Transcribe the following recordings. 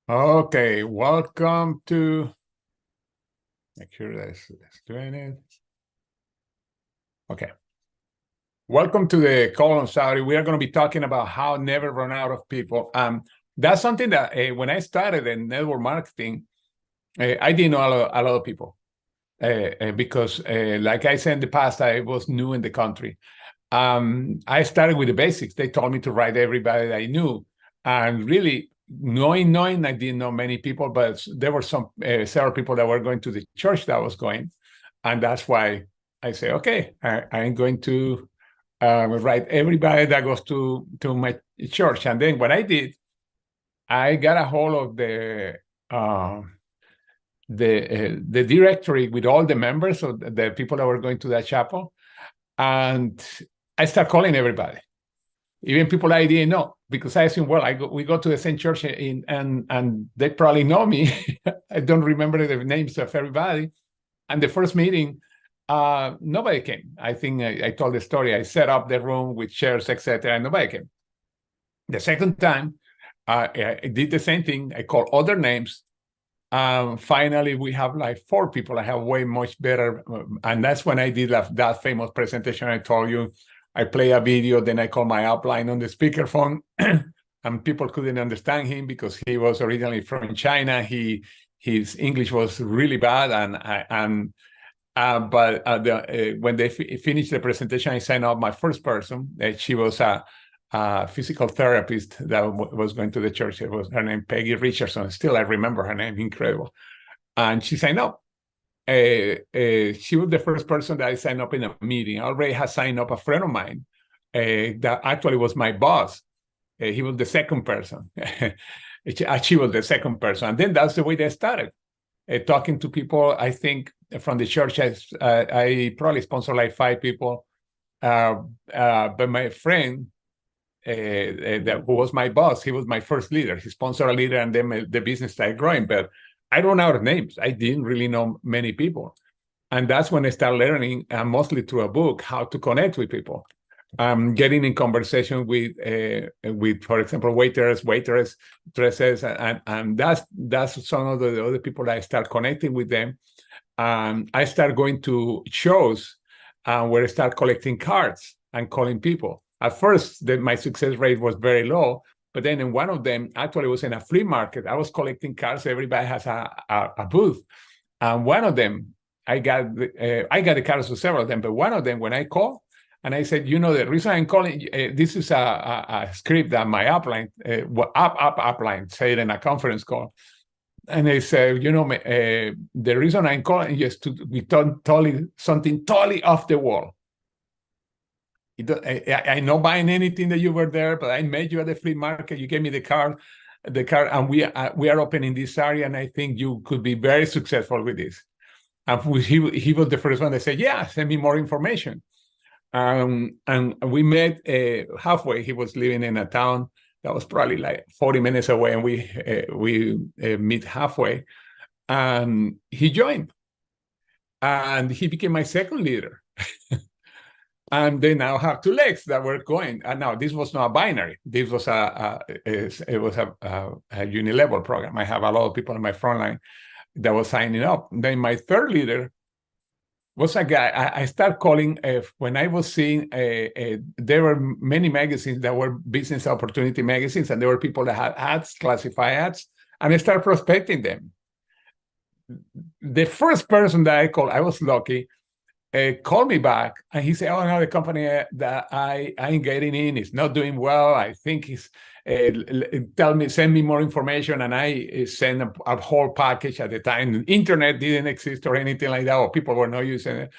Okay, welcome to, make sure that's doing it. Okay. Welcome to the call on Saudi. We are going to be talking about how never run out of people. That's something that when I started in network marketing, I didn't know a lot of people because, like I said in the past, I was new in the country. I started with the basics. They told me to write everybody that I knew, and really knowing, I didn't know many people, but there were several people that were going to the church that I was going, and that's why I say, okay, I'm going to write everybody that goes to my church. And then what I did, I got a hold of uh, the directory with all the members of the people that were going to that chapel, and I start calling everybody, even people I didn't know, because I assume, well, we go to the same church and they probably know me. I don't remember the names of everybody. And the first meeting, nobody came. I think I told the story. I set up the room with chairs, etc., and nobody came. The second time, I did the same thing. I called other names. Finally, we have like 4 people. I have way much better. And that's when I did that famous presentation I told you. I play a video, then I call my upline on the speakerphone, and people couldn't understand him because he was originally from China. His English was really bad, when they finished the presentation, I signed up my first person. She was a physical therapist that was going to the church. It was her name, Peggy Richardson. Still, I remember her name, incredible. And she signed up. She was the first person that I signed up in a meeting. I already had signed up a friend of mine that actually was my boss. He was the second person. She was the second person. And then that's the way they started. Talking to people, I think, from the church, I probably sponsored like 5 people. But my friend, who was my boss, he was my first leader. He sponsored a leader, and then the business started growing. But I don't know names. I didn't really know many people. And that's when I started learning, mostly through a book, how to connect with people. Getting in conversation with, for example, waitresses, and that's some of the other people that I start connecting with them. I start going to shows where I start collecting cards and calling people. At first, my success rate was very low, but then in one of them, actually, it was in a flea market. I was collecting cards. Everybody has a booth, and one of them, I got the cards to several of them, but one of them, when I called, and I said, the reason I'm calling, this is a script that my upline, upline said in a conference call. And they said, the reason I'm calling is to be something totally off the wall. I'm not buying anything that you were there, but I met you at the flea market. You gave me the card, and we are opening this area, and I think you could be very successful with this. And he was the first one that said, yeah, send me more information. And we met halfway. He was living in a town that was probably like 40 minutes away, and we meet halfway. And he joined, and he became my second leader. And they now have 2 legs that were going. And now this was not a binary. This was a unilevel program. I have a lot of people in my front line that was signing up. Then my third leader was a guy I started calling when I was seeing there were many magazines that were business opportunity magazines, and there were people that had ads, classified ads, and I started prospecting them. The first person that I called, I was lucky, called me back, and he said, oh, no, the company that I'm getting in is not doing well. I think he's send me more information. And I sent a whole package. At the time, the internet didn't exist or anything like that, or people were not using it.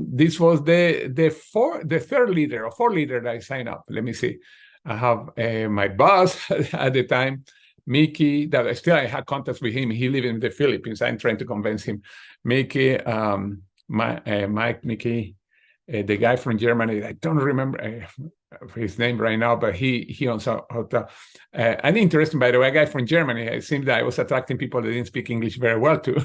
This was the third leader or fourth leader that I signed up. Let me see. I have my boss at the time, Mickey, that still I had contacts with him. He lived in the Philippines. I'm trying to convince him. Mickey, Mike, Mickey, the guy from Germany. I don't remember his name right now, but he owns a hotel. And interesting, by the way, a guy from Germany. It seemed that I was attracting people that didn't speak English very well too.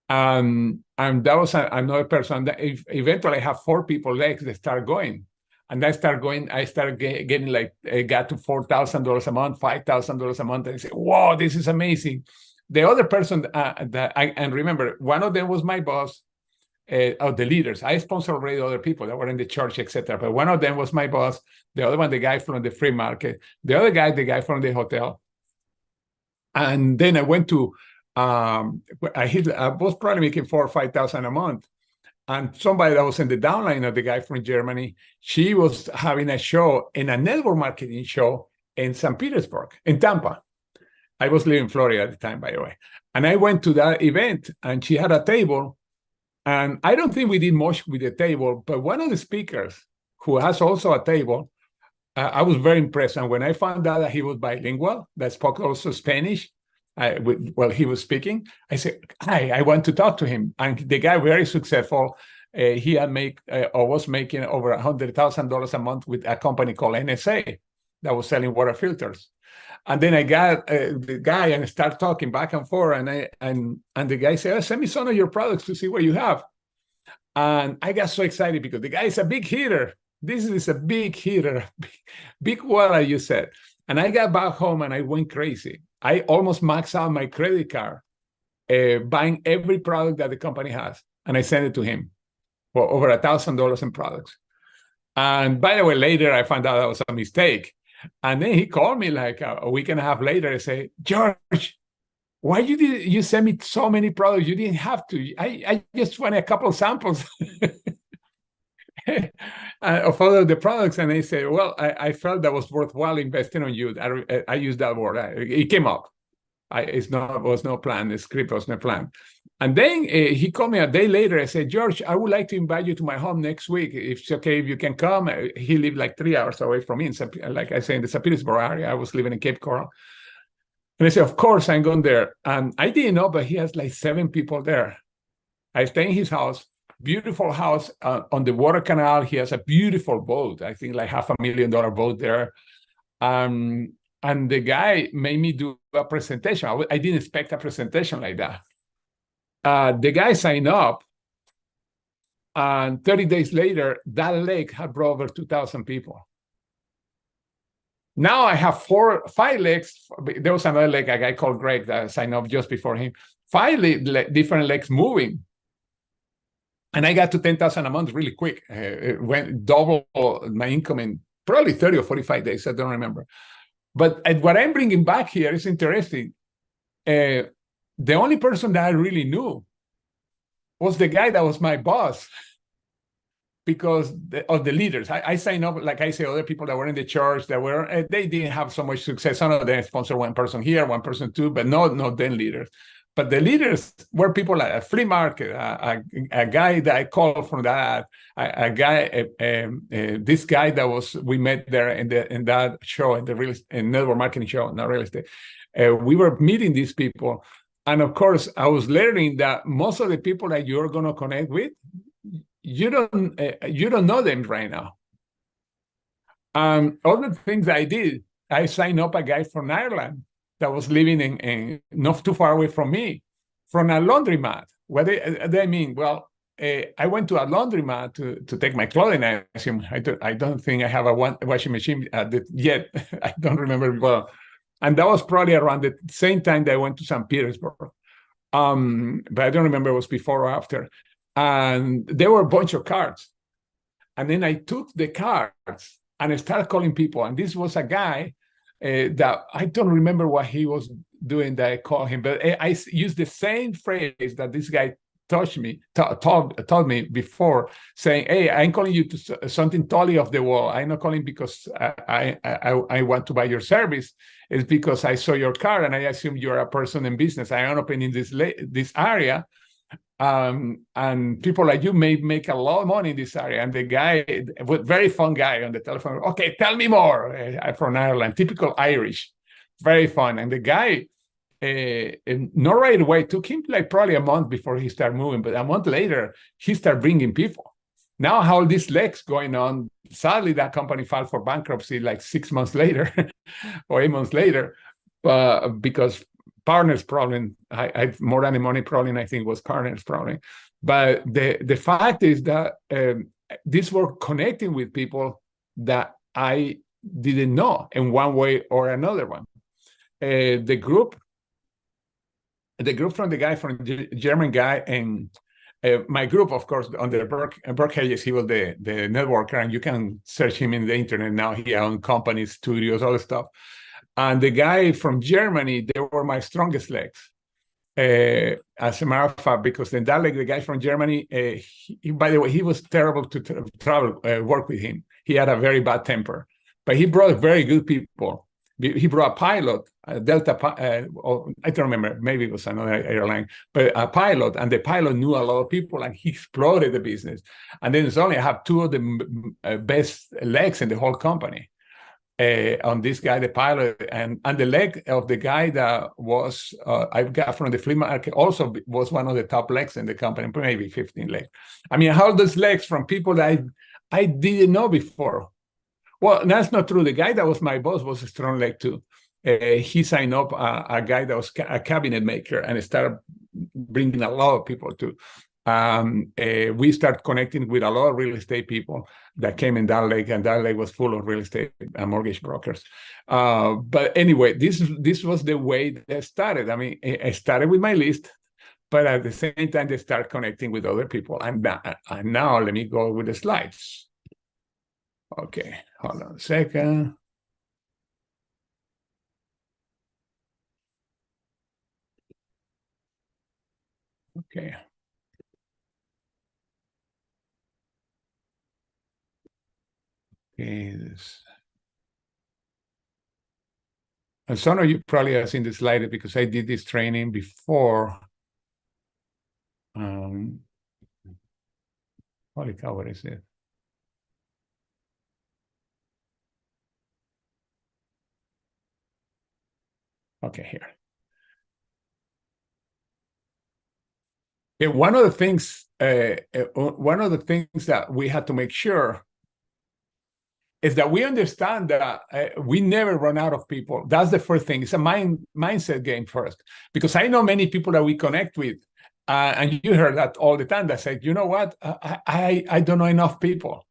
And that was another person that eventually I have 4 people legs that start going. And I started getting like, got to $4,000 a month, $5,000 a month. And I said, whoa, this is amazing. The other person and remember, one of them was my boss, of the leaders. I sponsored already other people that were in the church, etc. But one of them was my boss. The other one, the guy from the free market. The other guy, the guy from the hotel. And then I went to, I was probably making 4,000 or 5,000 a month. And somebody that was in the downline of the guy from Germany, she was having a show in a network marketing show in St. Petersburg, in Tampa. I was living in Florida at the time, by the way. And I went to that event, and she had a table. And I don't think we did much with the table, but one of the speakers who has also a table, I was very impressed. And when I found out that he was bilingual, that spoke also Spanish, while he was speaking, I said, hi, I want to talk to him. And the guy, very successful, he had was making over $100,000 a month with a company called NSA that was selling water filters. And then I got the guy and start talking back and forth. And the guy said, send me some of your products to see what you have. And I got so excited because the guy is a big hitter. This is a big hitter, big water, you said. And I got back home and I went crazy. I almost maxed out my credit card, buying every product that the company has. And I sent it to him for over $1,000 in products. And by the way, later I found out that was a mistake. And then he called me like a week and a half later and say, George, why you send me so many products? You didn't have to. I just wanted a couple of samples of all of the products. And they say, well, I felt that was worthwhile investing on you. I used that word. It came up. It was no plan. The script was no plan. And then he called me a day later and said, George, I would like to invite you to my home next week. If it's okay, if you can come. He lived like 3 hours away from me, like I say, in the St. Petersburg area. I was living in Cape Coral. And I said, of course, I'm going there. And I didn't know, but he has like 7 people there. I stay in his house, beautiful house on the water canal. He has a beautiful boat, I think like $500,000 boat there. And the guy made me do a presentation. I didn't expect a presentation like that. The guy signed up, and 30 days later, that lake had brought over 2,000 people. Now I have 5 lakes. There was another lake, a guy called Greg that signed up just before him. 5 different lakes moving. And I got to 10,000 a month really quick. It went double my income in probably 30 or 45 days. I don't remember. But what I'm bringing back here is interesting. The only person that I really knew was the guy that was my boss, because of the leaders. I signed up, like I say, other people that were in the church that they didn't have so much success. Some of them sponsored one person here, one person too, but not then leaders. But the leaders were people like a flea market, a guy that I called from that, this guy that we met there in that show, in network marketing show, not real estate. We were meeting these people. And of course, I was learning that most of the people that you're going to connect with, you don't know them right now. Other things I did, I signed up a guy from Ireland that was living in not too far away from me, from a laundromat. What they mean? Well, I went to a laundromat to take my clothing. I assume I don't think I have a washing machine yet. I don't remember well. And that was probably around the same time that I went to St. Petersburg. But I don't remember it was before or after. And there were a bunch of cards. And then I took the cards and I started calling people. And this was a guy that I don't remember what he was doing that I called him, but I used the same phrase that this guy taught me before, saying, hey, I'm calling you to something totally off the wall. I'm not calling because I want to buy your service. It's because I saw your card and I assume you're a person in business. I am opening this area. And people like you may make a lot of money in this area. And the guy, very fun guy on the telephone, okay, tell me more. I'm from Ireland, typical Irish, very fun. And the guy, not right away, took him like probably a month before he started moving, but a month later, he started bringing people. Now, how these legs going on, sadly, that company filed for bankruptcy like 6 months later or 8 months later, because partners problem, more than the money problem, I think was partners problem. But the fact is that these were connecting with people that I didn't know in one way or another one. The group from the guy, from the German guy, and my group, of course, under Burke Hayes, he was the networker, and you can search him in the internet now. He owns companies, studios, all the stuff. And the guy from Germany, they were my strongest legs. As a matter of fact, because then that, like, the guy from Germany, by the way, he was terrible to travel, work with him. He had a very bad temper, but he brought very good people. He brought a pilot, Delta, I don't remember, maybe it was another airline, but a pilot, and the pilot knew a lot of people, and he exploded the business. And then suddenly I have two of the best legs in the whole company. On this guy, the pilot, and the leg of the guy that was I got from the flea market also was one of the top legs in the company, maybe 15 legs. I mean, how those legs from people that I didn't know before. Well, that's not true. The guy that was my boss was a strong leg too. He signed up a guy that was a cabinet maker, and started bringing a lot of people too. We started connecting with a lot of real estate people that came in that lake, and that lake was full of real estate and mortgage brokers. But anyway, this was the way that started. I mean, I started with my list, but at the same time, they start connecting with other people. And now let me go with the slides. Okay, hold on a second. Okay. Okay, and some of you probably have seen this slide because I did this training before. Holy cow, what is it? Okay, here. Okay, one of the things that we had to make sure is that we understand that we never run out of people. That's the first thing. It's a mindset game first, because I know many people that we connect with, and you heard that all the time, that said, you know what, I don't know enough people.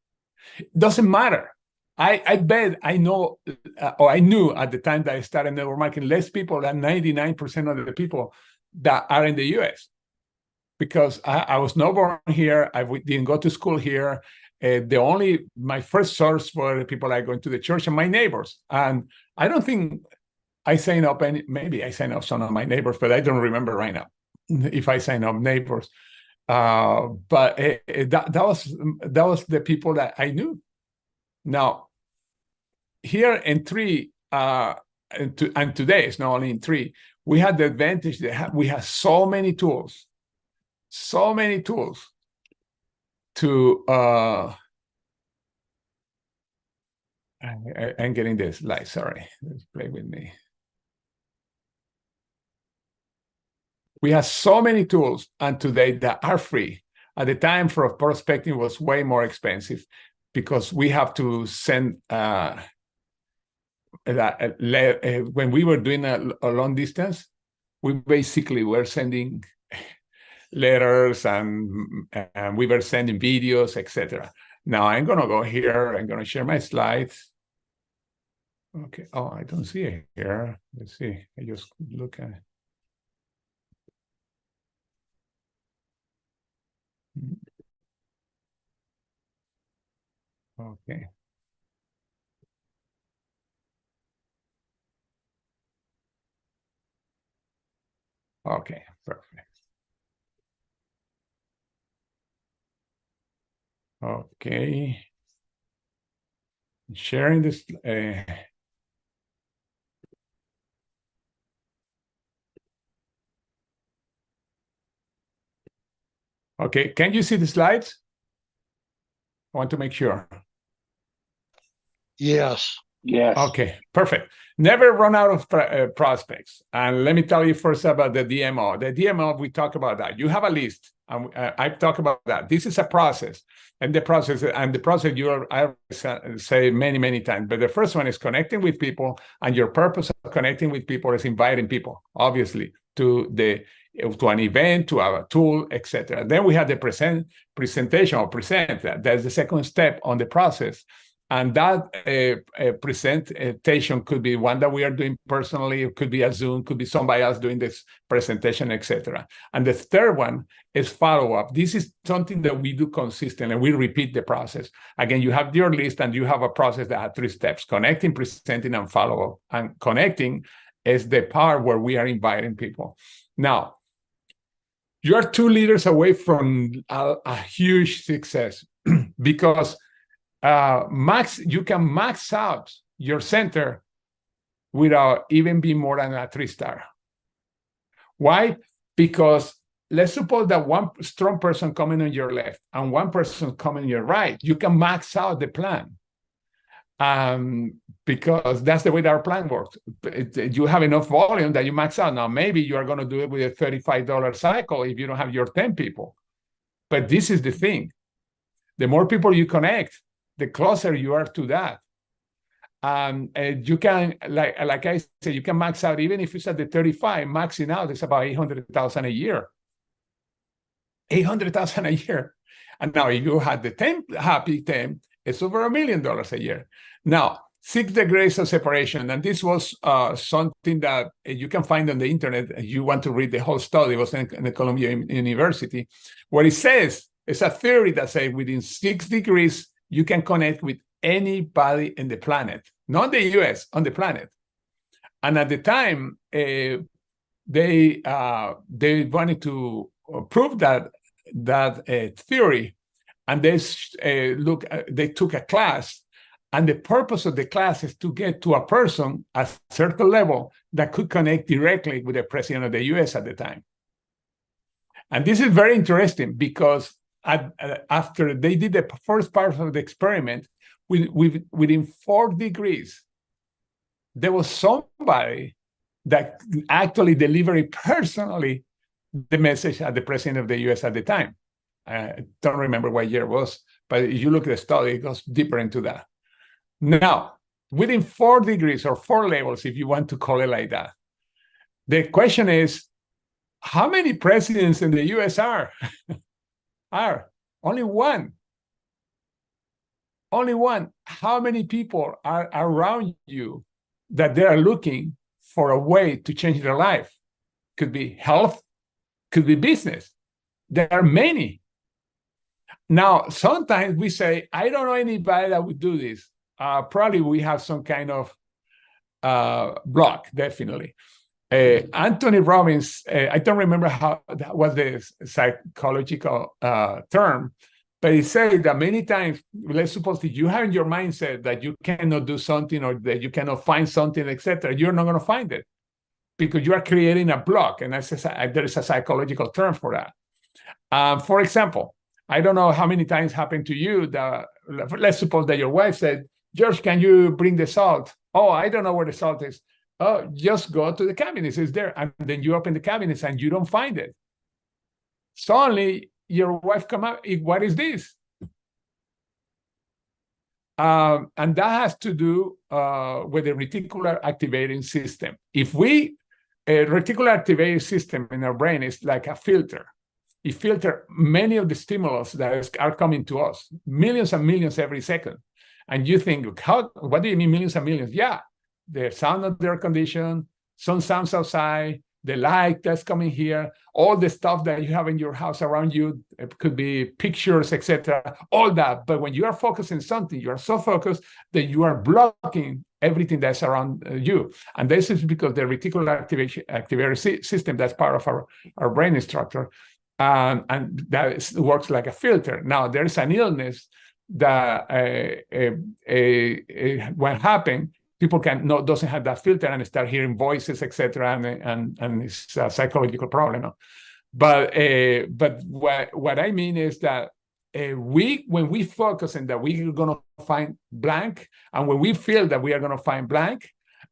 It doesn't matter. I bet I know, or I knew at the time that I started network marketing, less people than 99% of the people that are in the US. Because I was not born here, I didn't go to school here. My first source were the people I go into the church and my neighbors. And I don't think I signed up maybe I signed up some of my neighbors, but I don't remember right now if I signed up neighbors. But that was the people that I knew. Now, here in 3, and today it's not only in 3, we had the advantage that we have so many tools to I'm getting this slide, sorry, let's play with me. We have so many tools, and today that are free. At the time, for prospecting was way more expensive, because we have to send when we were doing a long distance, we basically were sending letters, and we were sending videos, etc. Now I'm going to go here. I'm going to share my slides. Okay. Oh, I don't see it here. Let's see. I just look at it. Okay. Okay, perfect. Okay. Sharing this. Okay, can you see the slides? I want to make sure. Yes. Yes. Okay, perfect. Never run out of prospects. And let me tell you first about the DMO. The DMO, we talk about that. You have a list. I've talked about that. This is a process. And the process I say many, many times. But the first one is connecting with people. And your purpose of connecting with people is inviting people, obviously, to an event, to our tool, etc. Then we have the presentation or present. That's the second step on the process. And that presentation could be one that we are doing personally, it could be a Zoom, could be somebody else doing this presentation, etc. And the third one is follow-up. This is something that we do consistently. We repeat the process. Again, you have your list and you have a process that has 3 steps: connecting, presenting, and follow-up. And connecting is the part where we are inviting people. Now, you are 2 leaders away from a huge success because you can max out your center without even being more than a 3-star. Why? Because let's suppose that one strong person coming on your left and one person coming on your right, you can max out the plan. Because that's the way that our plan works. You have enough volume that you max out. Now, maybe you are going to do it with a $35 cycle if you don't have your 10 people. But this is the thing. The more people you connect, the closer you are to that. You can, like I said, you can max out, even if it's at the 35, maxing out is about $800,000 a year. $800,000 a year. And now if you had the 10 happy 10, it's over $1 million a year. Now, 6 degrees of separation, and this was something that you can find on the internet. If you want to read the whole study, it was in the Columbia University, where it says, it's a theory that says within 6 degrees, you can connect with anybody in the planet, not the US, on the planet. And at the time, they wanted to prove that theory, and they took a class, and the purpose of the class is to get to a person at a certain level that could connect directly with the president of the US at the time. And this is very interesting because after they did the first part of the experiment, within 4 degrees, there was somebody that actually delivered personally the message at the president of the US at the time. I don't remember what year it was, but if you look at the study, it goes deeper into that. Now, within 4 degrees or 4 levels, if you want to call it like that, the question is, how many presidents in the US are? Only one. Only one. How many people are around you that they are looking for a way to change their life? Could be health, could be business. There are many. Now, sometimes we say, I don't know anybody that would do this. Probably we have some kind of block, definitely. Anthony Robbins, I don't remember how that was the psychological term, but he said that many times, let's suppose that you have in your mindset that you cannot do something or that you cannot find something, etc., you're not going to find it because you are creating a block, and there is a psychological term for that. For example, I don't know how many times happened to you that, let's suppose that your wife said, George, can you bring the salt? Oh, I don't know where the salt is. Oh, just go to the cabinets, it's there. And then you open the cabinets and you don't find it. Suddenly, your wife come up, what is this? And that has to do with the reticular activating system. A reticular activating system in our brain is like a filter. It filters many of the stimulus that are coming to us, millions and millions every second. And you think, what do you mean millions and millions? Yeah, the sound of the air condition, some sounds outside, the light that's coming here, all the stuff that you have in your house around you, it could be pictures, etc., all that. But when you are focusing something, you are so focused that you are blocking everything that's around you. And this is because the reticular activation system, that's part of our brain structure, and that works like a filter. Now, there's an illness that when happened, people doesn't have that filter and start hearing voices, etc., and it's a psychological problem. But what I mean is that when we focus on that we're going to find blank, and when we feel that we are going to find blank,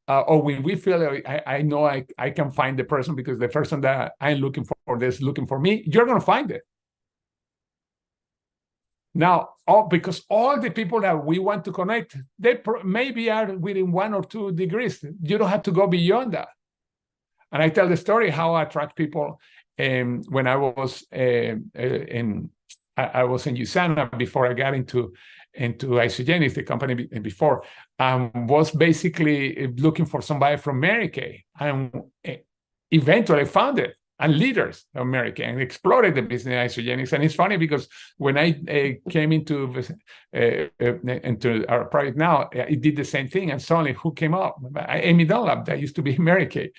or when we feel that I know I can find the person because the person that I'm looking for is looking for me, you're going to find it. Now, because all the people that we want to connect, they maybe are within 1 or 2 degrees. You don't have to go beyond that. And I tell the story how I attract people. When I was in USANA before I got into into Isogenics, the company before, was basically looking for somebody from Mary Kay, and eventually found it, and leaders of Mary Kay, and explored the business of Isogenics. And it's funny because when I came into our project now, it did the same thing, and suddenly who came up? Amy Dunlap, that used to be Mary Kay.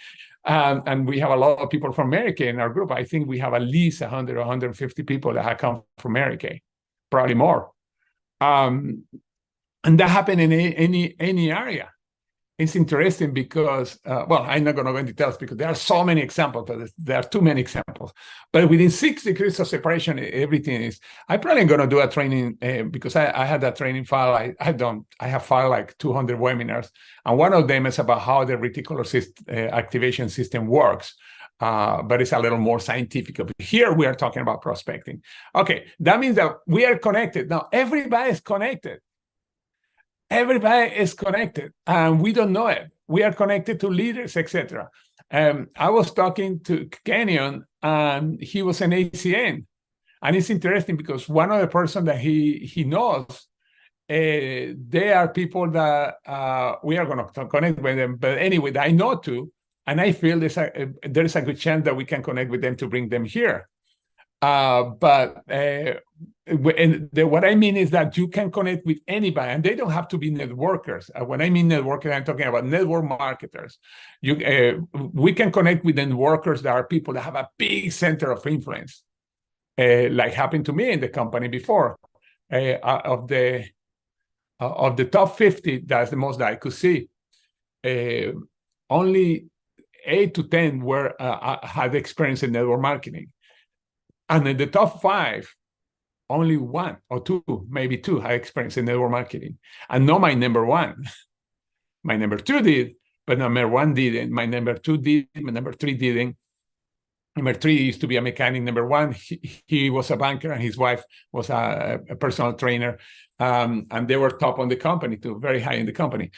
And we have a lot of people from Mary Kay in our group. I think we have at least 100 or 150 people that have come from Mary Kay, probably more. And that happened in any area. It's interesting because, well, I'm not going to go into details because there are so many examples, but there are too many examples. But within 6 degrees of separation, everything is. I'm probably going to do a training because I had that training file. I have filed like 200 webinars, and one of them is about how the reticular activation system works. But it's a little more scientific. Here we are talking about prospecting. Okay, that means that we are connected. Now, everybody is connected. Everybody is connected, and we don't know it. We are connected to leaders, etc. I was talking to Kenyon, and he was an ACN. And it's interesting because one of the person that he knows, they are people that we are going to connect with them. But anyway, I know too, and I feel there's a good chance that we can connect with them to bring them here. But what I mean is that you can connect with anybody, and they don't have to be networkers. When I mean networkers, I'm talking about network marketers. We can connect with networkers that are people that have a big center of influence, like happened to me in the company before. Of the top 50, that's the most that I could see. Only 8 to 10 were had experience in network marketing. And in the top 5, only 1 or 2, maybe 2, had experience in network marketing. And not my number 1. My number 2 did, but number 1 didn't. My number 2 did, my number 3 didn't. Number 3 used to be a mechanic. Number 1, he was a banker, and his wife was a personal trainer. And they were top on the company too, very high in the company.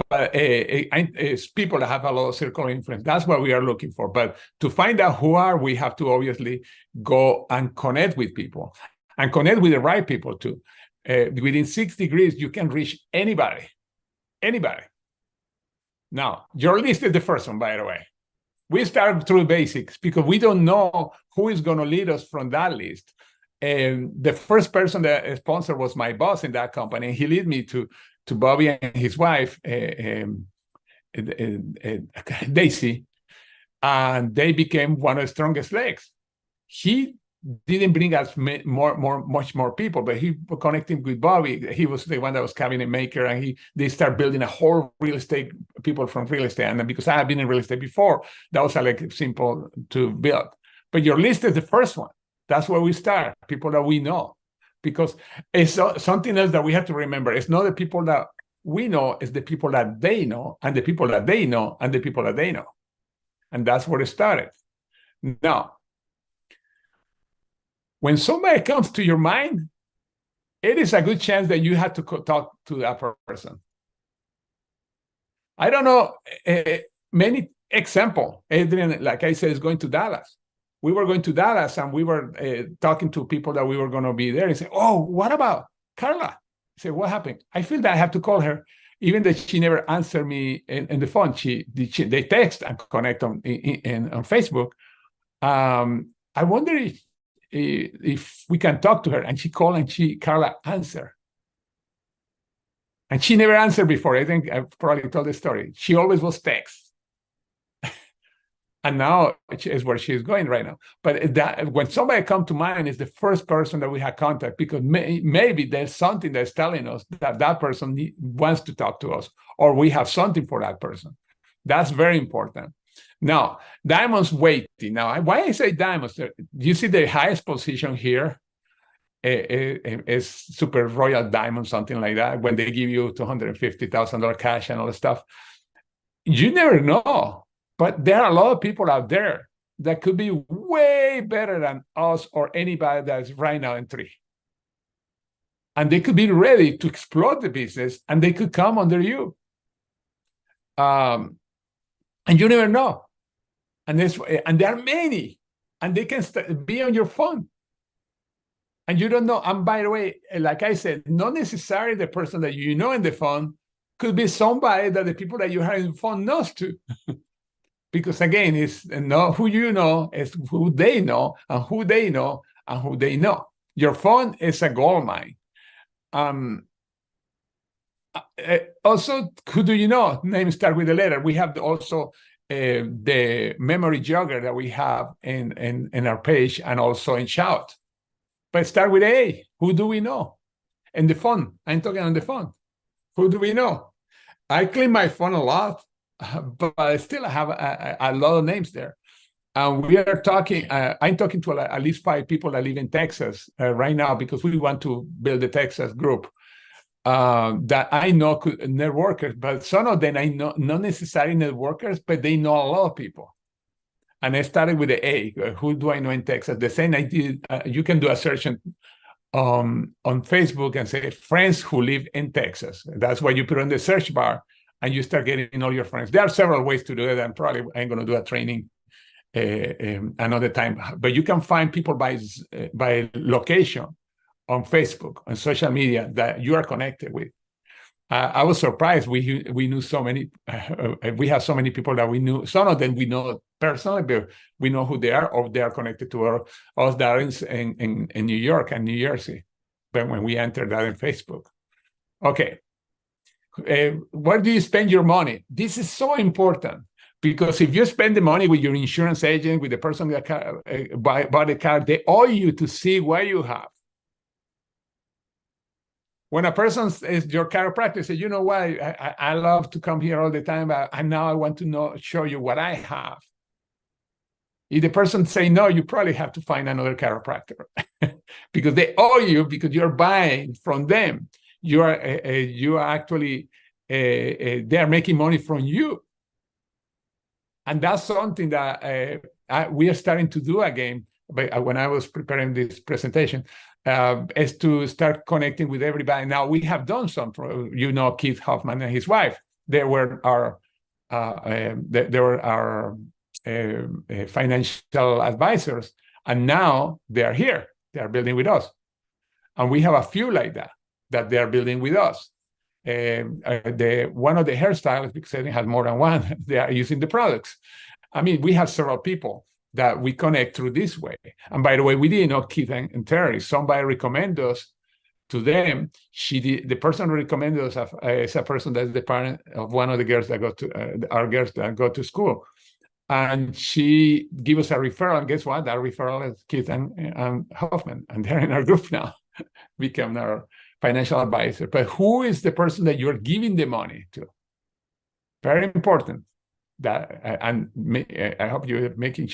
But it's people that have a lot of circle of influence. That's what we are looking for. But to find out who are, we have to obviously go and connect with people, and connect with the right people too. Within 6 degrees, you can reach anybody. Anybody. Now, your list is the first one, by the way. We start through basics because we don't know who is going to lead us from that list. And the first person that sponsored was my boss in that company. He led me to Bobby and his wife, Daisy, and they became one of the strongest legs. He didn't bring us much more people, but he was connecting with Bobby. He was the one that was cabinet maker, and they start building a whole real estate, people from real estate. And because I have been in real estate before, that was like simple to build. But your list is the first one. That's where we start, people that we know. Because it's something else that we have to remember. It's not the people that we know, it's the people that they know, and the people that they know, and the people that they know. And that's where it started. Now, when somebody comes to your mind, it is a good chance that you have to talk to that person. I don't know, many example. Adrian, like I said, is going to Dallas. We were going to Dallas, and we were talking to people that we were going to be there, and say, "Oh, what about Carla?" I said, "What happened?" I feel that I have to call her, even though she never answered me in the phone. They text and connect on Facebook. I wonder if we can talk to her. And she called, and Carla answered. And she never answered before. I think I've probably told the story. She always was text. And now is where she's going right now. But when somebody comes to mind, is the first person that we have contact, because maybe there's something that's telling us that person wants to talk to us, or we have something for that person. That's very important. Now, diamonds waiting. Now, why I say diamonds? You see the highest position here is super royal diamond, something like that, when they give you $250,000 cash and all that stuff. You never know. But there are a lot of people out there that could be way better than us or anybody that's right now in 3. And they could be ready to explode the business, and they could come under you. And you never know. And there are many, and they can be on your phone. And you don't know. And by the way, like I said, not necessarily the person that you know in the phone could be somebody that the people that you have in the phone knows too. Because again, it's not who you know, it's who they know, and who they know, and who they know. Your phone is a gold mine. Also, who do you know? Names start with a letter. We have also the memory jogger that we have in our page and also in Shout. But start with A. Who do we know? And the phone. I'm talking on the phone. Who do we know? I clean my phone a lot, but I still have a lot of names there. And we are talking, I'm talking to at least 5 people that live in Texas right now because we want to build a Texas group that I know networkers, but some of them I know, not necessarily networkers, but they know a lot of people. And I started with the A. Who do I know in Texas? The same I did. You can do a search on Facebook and say friends who live in Texas. That's what you put on the search bar, and you start getting all your friends. There are several ways to do it, and probably I'm going to do a training another time. But you can find people by location on Facebook, on social media that you are connected with. I was surprised. We knew so many. We have so many people that we knew. Some of them we know personally, but we know who they are, or they are connected to us that are in New York and New Jersey. But when we entered that in Facebook, okay, where do you spend your money? This is so important because if you spend the money with your insurance agent, with the person that bought the car, they owe you to see what you have. When a person is your chiropractor, says, you know what, I love to come here all the time, and now I want to show you what I have. If the person say no, you probably have to find another chiropractor because they owe you, because you're buying from them. You are actually, they are making money from you. And that's something that we are starting to do again. But when I was preparing this presentation, is to start connecting with everybody. Now we have done some, Keith Hoffman and his wife. They were our financial advisors, and now they are here. They are building with us, and we have a few like that they are building with us. One of the hairstylists, because I have more than one, they are using the products. I mean, we have several people that we connect through this way. And by the way, we didn't know Keith and Terry. Somebody recommended us to them. The person who recommended us is a person that's the parent of one of the girls that go to our girls that go to school. And she gave us a referral. And guess what? That referral is Keith and Hoffman. And they're in our group now, become our financial advisor. But who is the person that you're giving the money to? Very important. And I hope you're making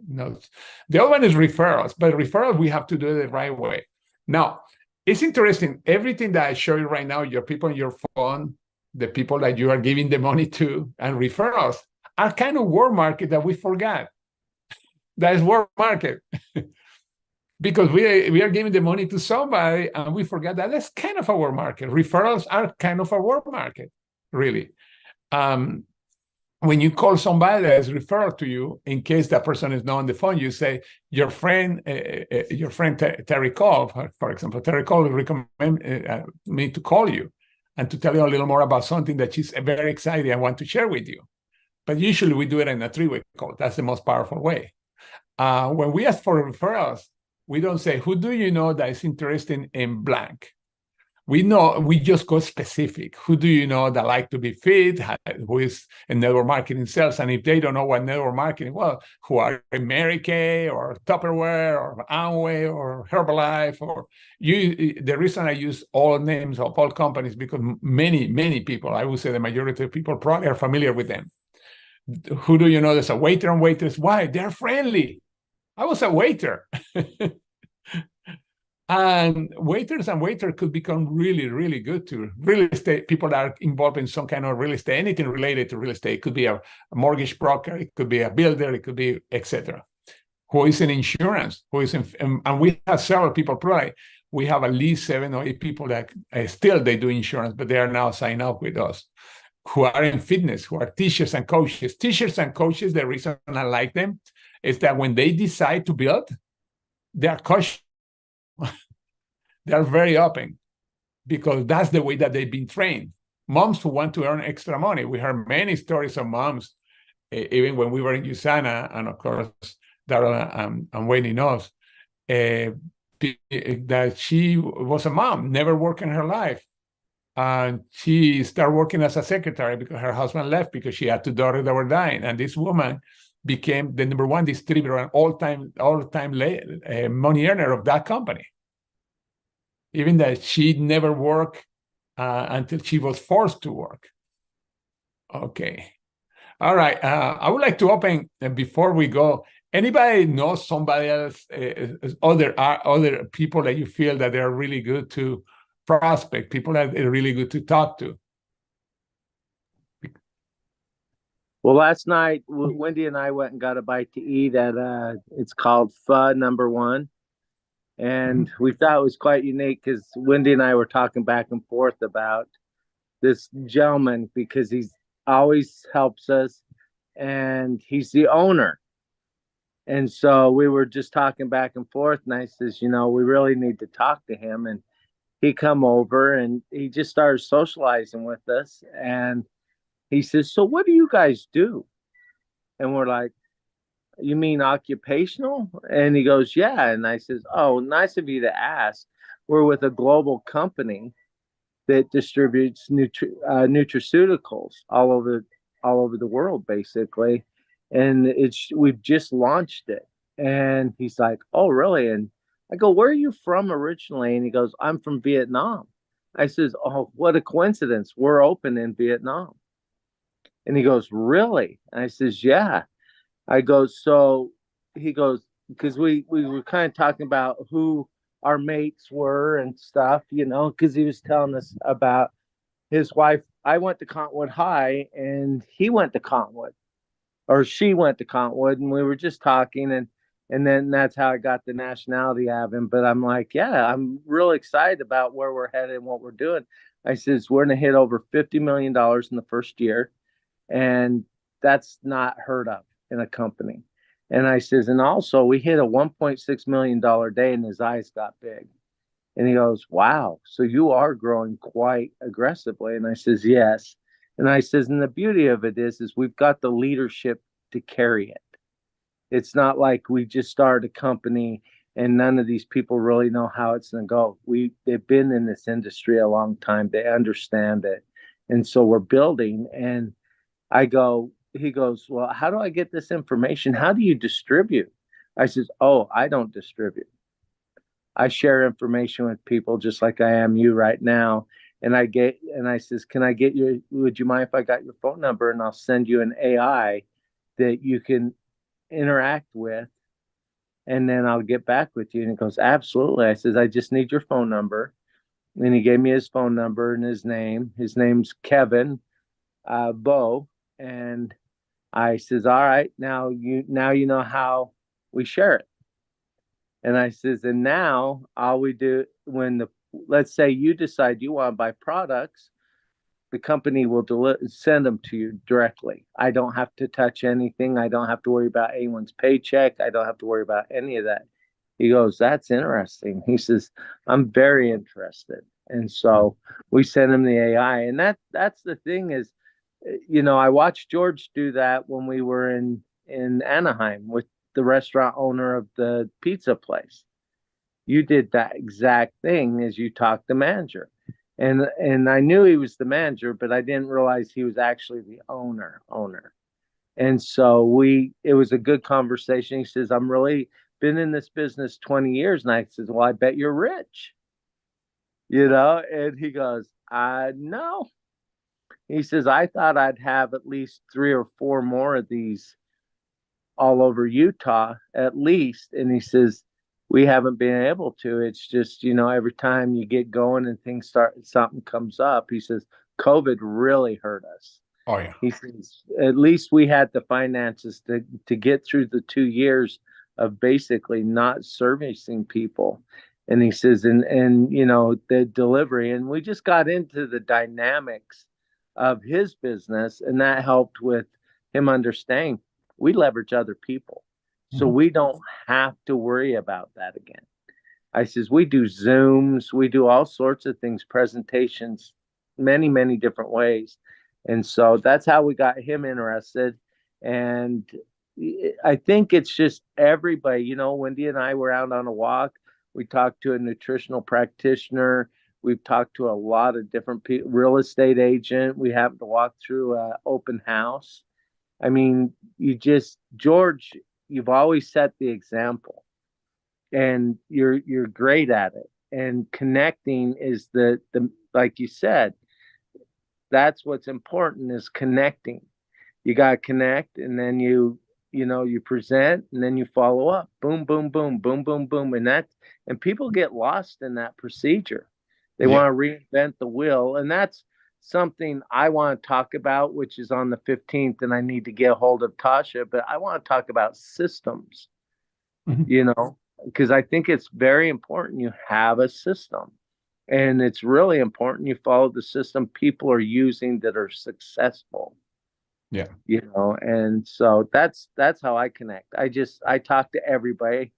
notes. The other one is referrals, but referrals, we have to do it the right way. Now, it's interesting. Everything that I show you right now, your people on your phone, the people that you are giving the money to, and referrals are kind of word market that we forgot. That is word market. Because we are giving the money to somebody and we forget that that's kind of a word market. Referrals are kind of a word market, really. When you call somebody that is referred to you, in case that person is not on the phone, you say, your friend Terry Cole, for example, Terry Cole will recommend me to call you and to tell you a little more about something that she's very excited and want to share with you. But usually we do it in a 3-way call. That's the most powerful way. When we ask for referrals, we don't say, who do you know that is interested in blank? We just go specific. Who do you know that like to be fit, who is in network marketing sales? And if they don't know what network marketing, well, who are in Mary Kay or Tupperware or Amway or Herbalife or the reason I use all names of all companies, because many people, I would say the majority of people probably are familiar with them. Who do you know there's a waiter and waitress? Why? They're friendly. I was a waiter. And waiters could become really, really good to real estate. People that are involved in some kind of real estate, anything related to real estate. It could be a mortgage broker, it could be a builder, it could be etc. Who is in insurance, who is in, and we have several people probably. We have at least 7 or 8 people that still they do insurance, but they are now signed up with us, who are in fitness, who are teachers and coaches. Teachers and coaches, the reason I like them is that when they decide to build, they are coached. They're very open because that's the way that they've been trained. Moms who want to earn extra money. We heard many stories of moms, even when we were in USANA, and of course, Darrell and Wayne knows, that she was a mom, never worked in her life. And she started working as a secretary because her husband left because she had two daughters that were dying. And this woman became the number one distributor and all-time money earner of that company. Even that she never worked until she was forced to work. Okay. All right. I would like to open, before we go, anybody know somebody else, other people that you feel that they're really good to prospect, people that are really good to talk to? Well, last night, Wendy and I went and got a bite to eat at, it's called Pho Number One. And we thought it was quite unique because Wendy and I were talking back and forth about this gentleman because he's always helps us and he's the owner. And so we were just talking back and forth, and I says, we really need to talk to him. And he come over and he just started socializing with us. And he says, so what do you guys do? And we're like, you mean occupational? And he goes, yeah. And I says, oh, nice of you to ask. We're with a global company that distributes nutraceuticals all over the world, basically. And we've just launched it. And he's like, oh, really? And I go, where are you from originally? And he goes, I'm from Vietnam. I says, oh, what a coincidence. We're open in Vietnam. And he goes, really? And I says, yeah. I go, so he goes, because we were kind of talking about who our mates were and stuff, because he was telling us about his wife. I went to Cottonwood High and he went to Cottonwood, or she went to Cottonwood, and we were just talking, and then that's how I got the nationality of him. But I'm like, yeah, I'm real excited about where we're headed and what we're doing. I says, we're going to hit over $50 million in the first year. And that's not heard of in a company. And I says, and also we hit a $1.6 million day, and his eyes got big. And he goes, wow, so you are growing quite aggressively. And I says, yes. And I says, and the beauty of it is we've got the leadership to carry it. It's not like we just started a company and none of these people really know how it's going to go. They've been in this industry a long time. They understand it. And so we're building. And he goes, well, how do I get this information? How do you distribute? I says, oh, I don't distribute. I share information with people just like I am you right now. And I says, would you mind if I got your phone number, and I'll send you an AI that you can interact with, and then I'll get back with you. And he goes, absolutely. I says, I just need your phone number. And he gave me his phone number and his name. His name's Kevin Bo. And I says, all right, now you know how we share it. And I says, and now all we do let's say you decide you want to buy products, the company will send them to you directly. I don't have to touch anything. I don't have to worry about anyone's paycheck. I don't have to worry about any of that. He goes, that's interesting. He says, I'm very interested. And so we send him the AI. And that's the thing is, I watched George do that when we were in Anaheim with the restaurant owner of the pizza place. You did that exact thing as you talked to the manager. And I knew he was the manager, but I didn't realize he was actually the owner. And so it was a good conversation. He says, I'm really been in this business 20 years. And I says, well, I bet you're rich. And he goes, no. He says, I thought I'd have at least 3 or 4 more of these all over Utah, at least. And he says, we haven't been able to. It's just, every time you get going and something comes up, he says, COVID really hurt us. Oh, yeah. He says, at least we had the finances to get through the 2 years of basically not servicing people. And he says, and the delivery, and we just got into the dynamics of his business, and that helped with him understanding we leverage other people, so we don't have to worry about that again. I says, we do Zooms, we do all sorts of things, presentations, many, many different ways. And so that's how we got him interested. And I think it's just everybody, you know, Wendy and I were out on a walk. We talked to a nutritional practitioner. We've talked to a lot of different people, real estate agent. We happened to walk through an open house. I mean, George, you've always set the example and you're great at it. And connecting is the like you said, that's what's important is connecting. You got to connect, and then you present, and then you follow up. Boom, boom, boom, boom, boom, boom, and people get lost in that procedure. They Yeah. want to reinvent the wheel, and that's something I want to talk about, which is on the 15th, and I need to get a hold of Tasha. But I want to talk about systems, Mhm. because I think it's very important you have a system. And it's really important you follow the system people are using that are successful, Yeah. and so that's how I connect. I talk to everybody.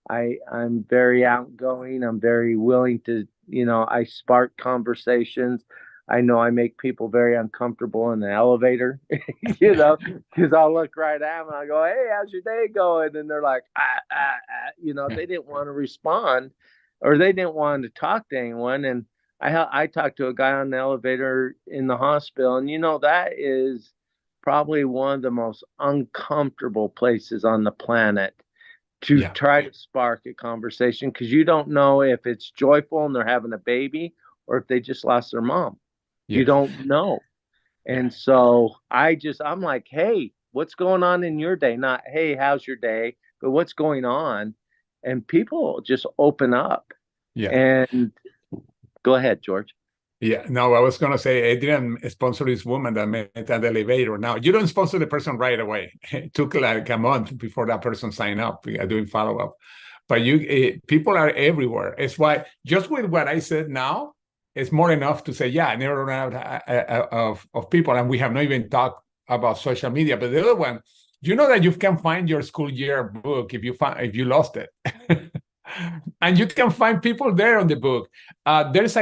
I'm very outgoing. I'm very willing to, I spark conversations. I know I make people very uncomfortable in the elevator, because I'll look right at them and I go, "Hey, how's your day going?" And they're like, Yeah. they didn't want to respond, or they didn't want to talk to anyone. And I talked to a guy on the elevator in the hospital, and that is probably one of the most uncomfortable places on the planet to Yeah. try to spark a conversation, because you don't know if it's joyful and they're having a baby or if they just lost their mom. You Yes. don't know. Yeah. And so I'm like, hey, what's going on in your day? Not, hey, how's your day? But what's going on? And people just open up. Yeah. And go ahead, George. Yeah, no, I was gonna say Adrian sponsored this woman that met at the elevator. Now you don't sponsor the person right away. It took like a month before that person signed up. We are doing follow up, but people are everywhere. It's why just with what I said now, it's more enough to say, yeah, I never run out of people, and we have not even talked about social media. But the other one, you know that you can find your school year book if you lost it, and you can find people there on the book. There's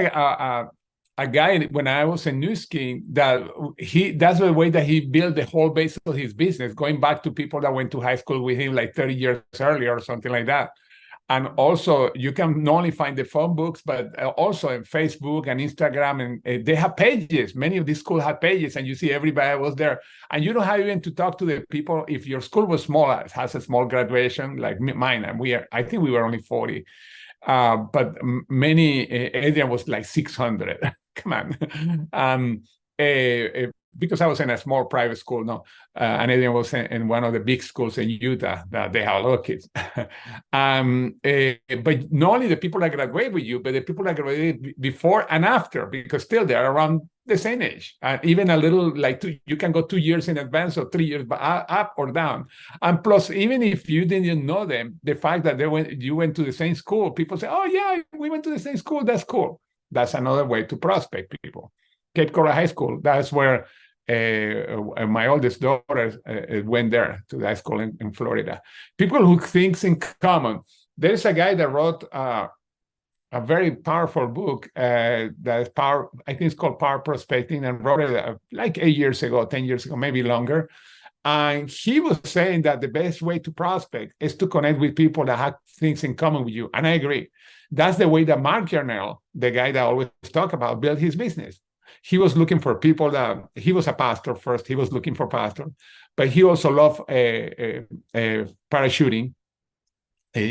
a guy when I was in New Ski that's the way that he built the whole base of his business, going back to people that went to high school with him like 30 years earlier or something like that. And also you can not only find the phone books, but also in Facebook and Instagram, and they have pages. Many of these schools have pages, and you see everybody was there. And you don't have even to talk to the people. If your school was small, has a small graduation like mine, and I think we were only 40. But many, Adrian was like 600. Come on. Because I was in a small private school, no, and Adrian was in one of the big schools in Utah that they have a lot of kids. But not only the people that graduate with you, but the people that graduated before and after, because still they're around the same age, and even a little like you can go 2 years in advance or 3 years, but up or down. And plus, even if you didn't know them, the fact that you went to the same school, people say, "Oh yeah, we went to the same school. That's cool." That's another way to prospect people. Cape Coral High School. That's where my oldest daughter went there to the high school in Florida. People who think in common. There's a guy that wrote a very powerful book that's power. I think it's called Power Prospecting, and wrote it like 8 years ago, 10 years ago, maybe longer. And he was saying that the best way to prospect is to connect with people that have things in common with you. And I agree. That's the way that Mark Yarnell, the guy that I always talk about, built his business. He was looking for people he was a pastor first. He was looking for pastors, but he also loved parachuting,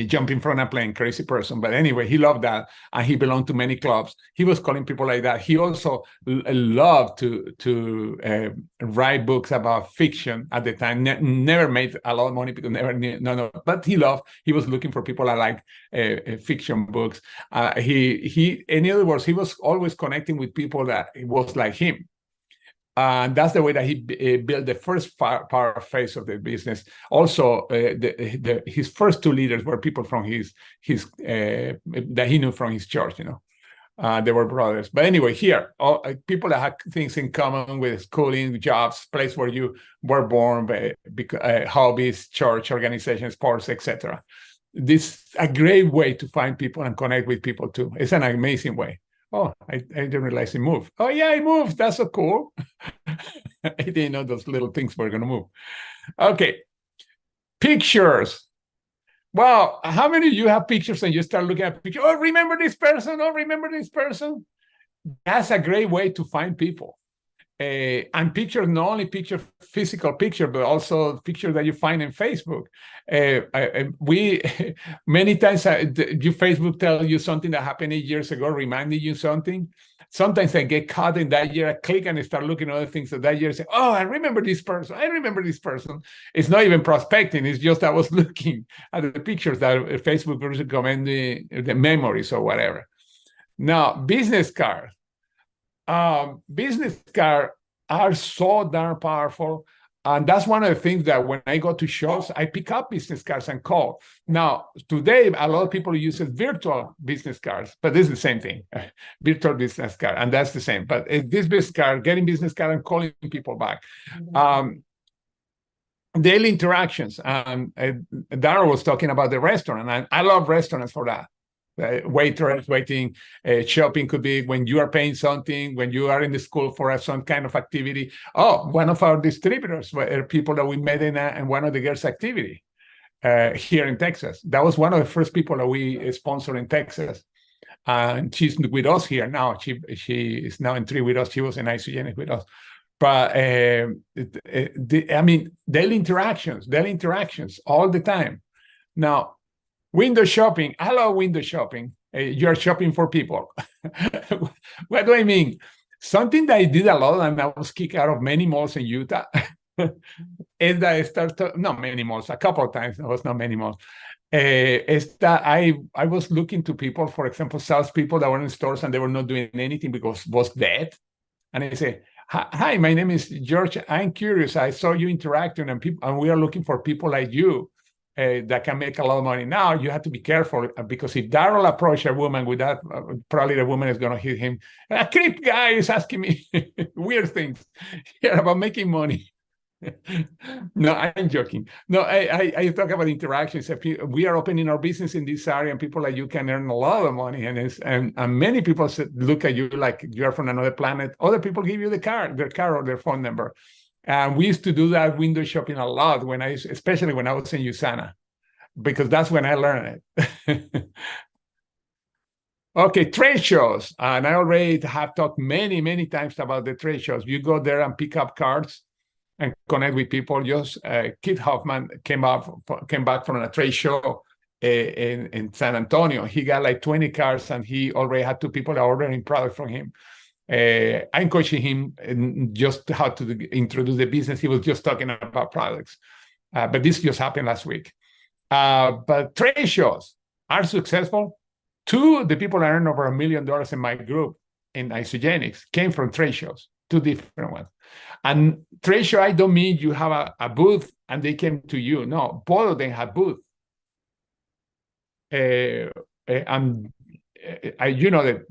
jumping from a plane, crazy person. But anyway, he loved that, and he belonged to many clubs. He was calling people like that. He also loved to write books about fiction at the time. Never made a lot of money because no. But he was looking for people that like fiction books. In other words, he was always connecting with people that was like him. And that's the way that he built the first power phase of the business. Also, his first two leaders were people from his that he knew from his church. They were brothers. But anyway, here, people that have things in common with schooling, jobs, place where you were born, hobbies, church, organization, sports, etc. this a great way to find people and connect with people too. It's an amazing way. Oh, I didn't realize he moved. Oh yeah, he moved. That's so cool. I didn't know those little things were gonna move. Okay, pictures. Wow, how many of you have pictures and you start looking at pictures? Oh, remember this person? Oh, remember this person? That's a great way to find people. And pictures, not only physical picture, but also pictures that you find in Facebook. We many times your Facebook tells you something that happened 8 years ago, reminding you something. Sometimes I get caught in that year, I click and I start looking at other things that year. Say, oh, I remember this person. I remember this person. It's not even prospecting. It's just I was looking at the pictures that Facebook was recommending, the memories or whatever. Now, business cards. Business cards are so darn powerful. And that's one of the things that when I go to shows, I pick up business cards and call. Now, today, a lot of people use virtual business cards, but this is the same thing, virtual business card, and that's the same. But this business card, getting business card and calling people back. Daily interactions. Daryl was talking about the restaurant, and I love restaurants for that. Waitress, waiting, shopping could be when you are paying something, when you are in the school for some kind of activity. Oh, one of our distributors were people that we met in one of the girls' activity here in Texas. That was one of the first people that we sponsored in Texas. And she's with us here now. She is now in 3 with us. She was in Isogenics with us. But I mean, daily interactions all the time. Now, window shopping. I love window shopping. You're shopping for people. What do I mean? Something that I did a lot, and I was kicked out of many malls in Utah, is that I started, not many malls, a couple of times, it was not many malls, is that I was looking to people, for example, salespeople that were in stores and they were not doing anything because was dead. And I say, hi, my name is George. I'm curious. I saw you interacting and we are looking for people like you. That can make a lot of money. Now you have to be careful because if Daryl approach a woman with that, probably the woman is going to hit him. A creep guy is asking me weird things here about making money. No, I'm joking. No, I talk about interactions. We are opening our business in this area, and people like you can earn a lot of money. And many people look at you like you're from another planet. Other people give you their car or their phone number. And we used to do that window shopping a lot especially when I was in USANA, because that's when I learned it. Okay, trade shows. And I already have talked many times about the trade shows. You go there and pick up cards and connect with people. Just Keith Hoffman came back from a trade show in San Antonio. He got like 20 cards, and he already had 2 people that are ordering product from him. I'm coaching him in just how to introduce the business. He was just talking about products, but this just happened last week. But trade shows are successful. 2 of the people that earned over $1 million in my group in Isogenics came from trade shows, 2 different ones. And trade show, I don't mean you have a booth and they came to you. No, both of them had booth. And you know that.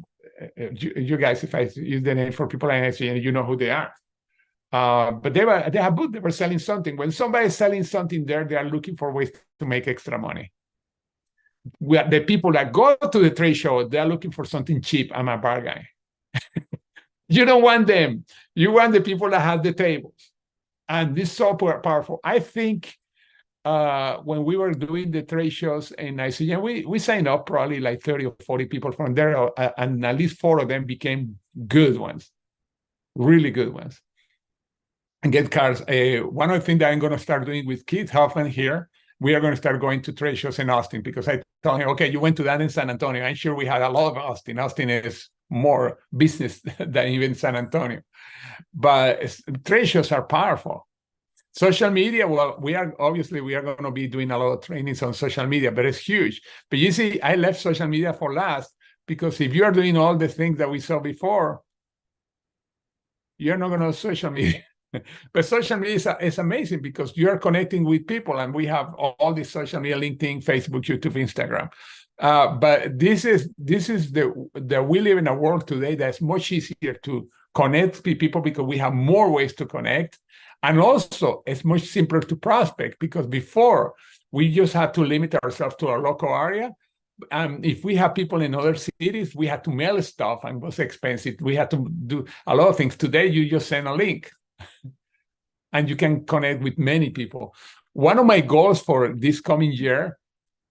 You guys, if I use the name for people like Isogenics, you know who they are. But they were selling something. When somebody's selling something there, they are looking for ways to make extra money. The people that go to the trade show, they are looking for something cheap. I'm a bar guy. You don't want them. You want the people that have the tables. And this is so powerful. I think when we were doing the trade shows in Isogenics, we signed up probably like 30 or 40 people from there, and at least 4 of them became good ones, really good ones, and get cards. One of the things that I'm going to start doing with Keith Hoffman here, we are going to start going to trade shows in Austin, because I told him, okay, you went to that in San Antonio. I'm sure we had a lot of Austin. Austin is more business than even San Antonio. But trade shows are powerful. Social media, well, we are going to be doing a lot of trainings on social media, but it's huge. But you see, I left social media for last, because if you are doing all the things that we saw before, you're not going to social media. But social media is amazing, because you're connecting with people, and we have all these social media, LinkedIn, Facebook, YouTube, Instagram. But this is that we live in a world today that's much easier to connect with people, because we have more ways to connect. And also, it's much simpler to prospect, because before We just have to limit ourselves to our local area. If we have people in other cities, we had to mail stuff and it was expensive. We had to do a lot of things. Today, you just send a link and you can connect with many people. One of my goals for this coming year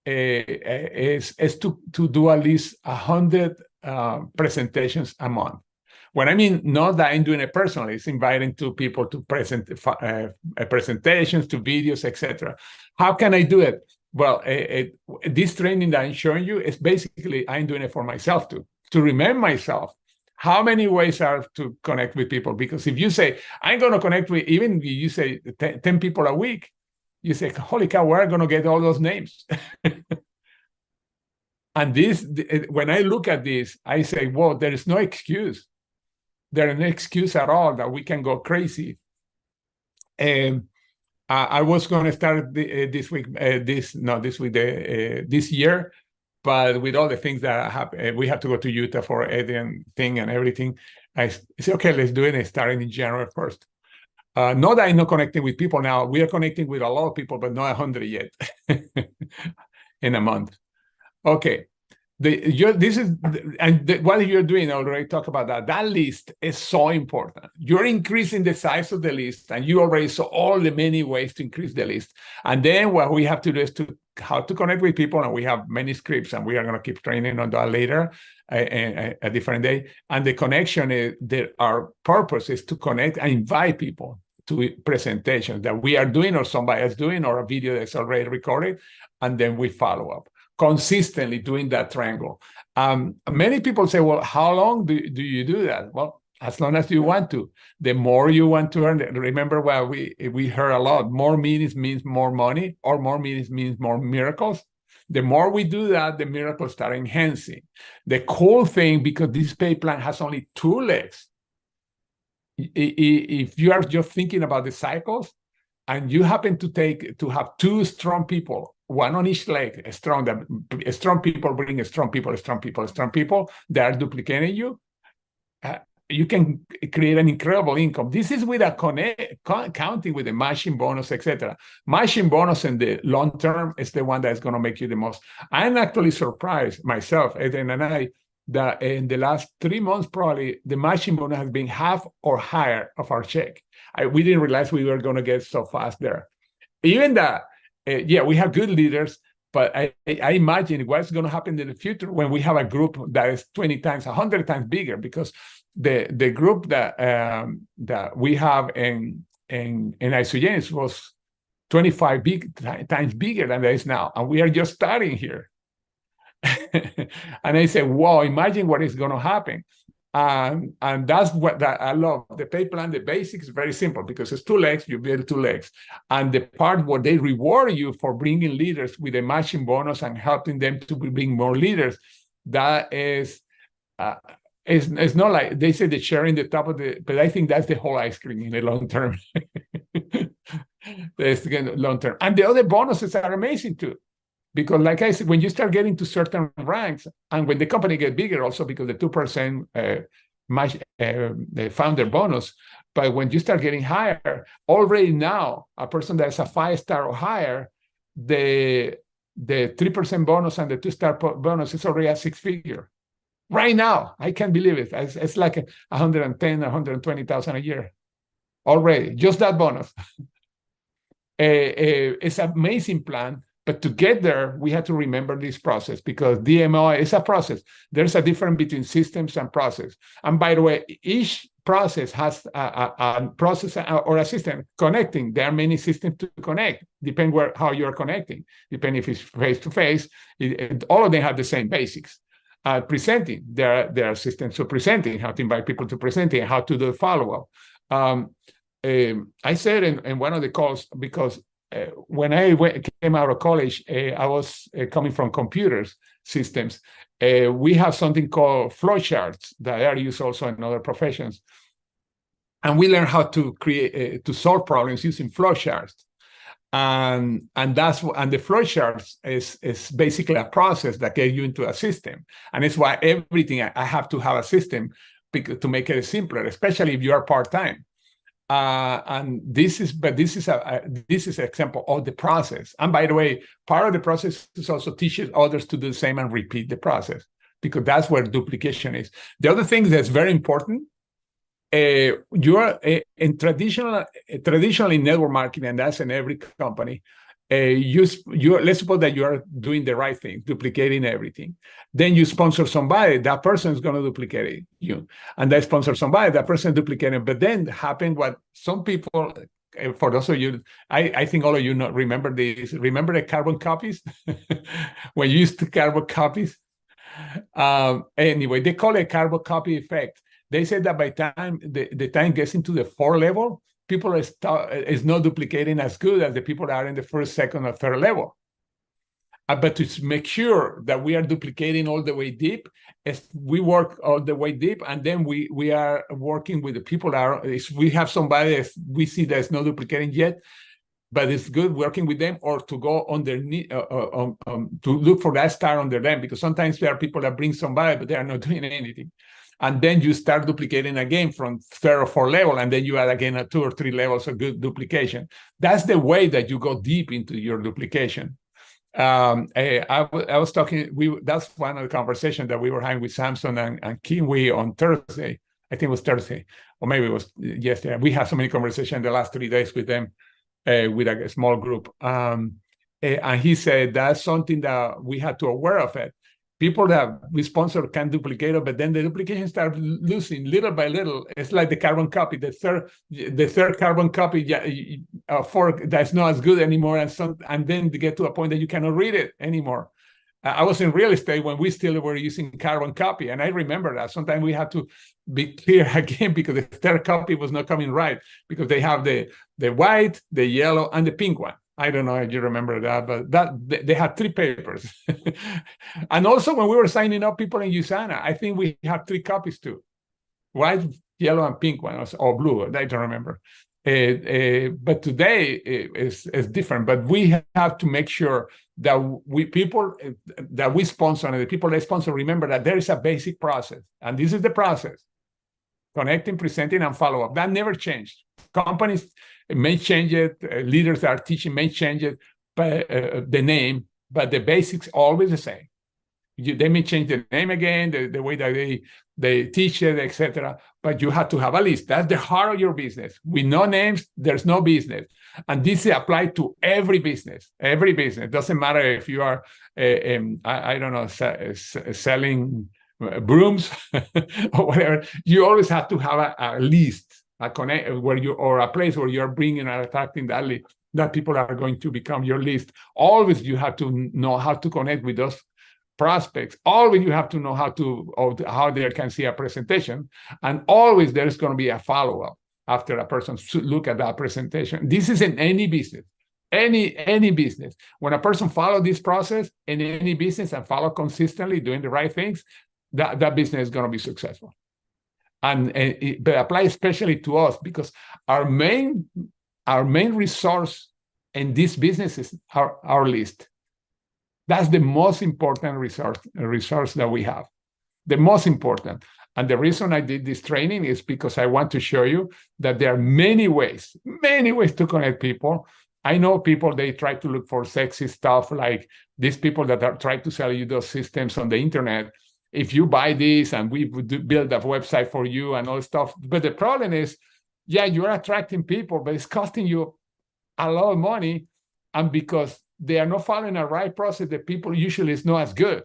is to do at least 100 presentations a month. When I mean not that I'm doing it personally, it's inviting two people to present presentations, to videos, etc. How can I do it? Well, this training that I'm showing you is basically I'm doing it for myself too, to remind myself how many ways are to connect with people. Because if you say, I'm going to connect with, even if you say 10 people a week, you say, holy cow, where are going to get all those names? And this, when I look at this, I say, well, there is no excuse. There is no excuse at all that we can go crazy. I was going to start this year, but with all the things that happen, we have to go to Utah for Adrian thing and everything. I say, okay, let's do it. And starting in January 1st. Not that I'm not connecting with people now. We are connecting with a lot of people, but not 100 yet in a month. Okay. What you're doing, I already talked about that. That list is so important. You're increasing the size of the list, and you already saw all the many ways to increase the list. And then what we have to do is how to connect with people, and we have many scripts, and we are going to keep training on that later, a different day. And the connection is that our purpose is to connect and invite people to presentations that we are doing or somebody else doing or a video that's already recorded, and then we follow up. Consistently doing that triangle. Many people say, well, how long do you do that? Well, as long as you want to. The more you want to earn, remember what we heard a lot, more meetings means more money, or more meetings means more miracles. The more we do that, the miracles start enhancing. The cool thing, because this pay plan has only 2 legs, if you are just thinking about the cycles, and you happen to have 2 strong people, one on each leg, strong people bring strong people that are duplicating you, you can create an incredible income. This is with counting with the matching bonus, etc. Matching bonus in the long term is the one that's going to make you the most. I'm actually surprised myself, Adrian and I, that in the last 3 months, probably the matching bonus has been half or higher of our check. We didn't realize we were going to get so fast there. Even that, yeah, we have good leaders, but I imagine what's going to happen in the future when we have a group that is 20 times, 100 times bigger, because the group that we have in Isagenesis was 25 times bigger than it is now, and we are just starting here. And I said, wow, imagine what is going to happen. And that's what I love. The pay plan, the basics, is very simple, because it's 2 legs, you build 2 legs. And the part where they reward you for bringing leaders with a matching bonus and helping them to bring more leaders, that is, it's not like they say the cherry in the top of but I think that's the whole ice cream in the long term. That's the long term. And the other bonuses are amazing too. Because like I said, when you start getting to certain ranks, and when the company gets bigger also, because the 2% the founder bonus, but when you start getting higher, already now, a person that's a 5-star or higher, the 3% bonus and the 2-star bonus is already a 6-figure. Right now, I can't believe it. It's like 110, 120,000 a year already, just that bonus. It's an amazing plan. But to get there, we had to remember this process, because DMO is a process. There's a difference between systems and process. And by the way, each process has a process or a system connecting. There are many systems to connect, depending how you're connecting. Depending if it's face-to-face, all of them have the same basics. Presenting, there are systems for presenting, how to invite people to presenting, how to do follow-up. I said in one of the calls, because when I came out of college, I was coming from computers systems. We have something called flowcharts that are used also in other professions. And we learn how to create, to solve problems using flowcharts. And the flowcharts is basically a process that gets you into a system. And it's why everything, I have to have a system to make it simpler, especially if you are part-time. And this is an example of the process. And by the way, part of the process is also teaching others to do the same and repeat the process, because that's where duplication is. The other thing that's very important, you are in traditionally network marketing, and that's in every company. Let's suppose that you are doing the right thing, duplicating everything. Then you sponsor somebody, that person is going to duplicate you, and they sponsor somebody, that person duplicating. But then happened what some people, for those of you, I think all of you remember this. Remember the carbon copies when you used to carbon copies. Anyway, they call it carbon copy effect. They said that by the time gets into the 4th level, people is not duplicating as good as the people that are in the 1st, 2nd, or 3rd level. But to make sure that we are duplicating all the way deep, we work all the way deep, and then we are working with the people that are, if we have somebody that we see that's not duplicating yet, but it's good working with them, or to go underneath, to look for that star under them, because sometimes there are people that bring somebody, but they are not doing anything. And then you start duplicating again from 3rd or 4th level, and then you add again a 2 or 3 levels of good duplication. That's the way that you go deep into your duplication. I was talking, that's one of the conversations that we were having with Samson and Kinwei on Thursday. I think it was Thursday, or maybe it was yesterday. We had so many conversations the last 3 days with them, with a small group. And he said that's something that we had to aware of it. People that we sponsor can duplicate it, but then the duplication starts losing little by little. It's like the carbon copy. The third carbon copy for that's not as good anymore, and then to get to a point that you cannot read it anymore. I was in real estate when we still were using carbon copy, and I remember that sometimes we had to be clear again because the 3rd copy was not coming right, because they have the white, the yellow, and the pink one. I don't know if you remember that, but they had 3 papers. And also when we were signing up people in USANA, I think we had 3 copies too. White, yellow, and pink one, or blue, I don't remember. But today is different. But we have to make sure that people that we sponsor and the people they sponsor remember that there is a basic process. And this is the process: connecting, presenting, and follow up. That never changed. Companies may change it, leaders that are teaching may change it, but the name, but the basics always the same. They may change the name again, the way that they teach it, etc. But you have to have a list. That's the heart of your business. With no names, there's no business. And this is applied to every business. Every business. It doesn't matter if you are, I don't know, selling brooms or whatever. You always have to have a list. Or a place where you're bringing and attracting that people are going to become your list. Always you have to know how to connect with those prospects. Always you have to know how they can see a presentation, and always there's going to be a follow-up after a person look at that presentation. This is in any business, any business. When a person follow this process in any business and follow consistently doing the right things, that business is going to be successful. But apply especially to us, because our main resource in this business is our list. That's the most important resource that we have, the most important. And the reason I did this training is because I want to show you that there are many ways to connect people. I know people, they try to look for sexy stuff, like these people that are trying to sell you those systems on the internet. If you buy this and we would build a website for you and all stuff. But the problem is, yeah, you're attracting people, but it's costing you a lot of money. And because they are not following a right process, the people usually is not as good.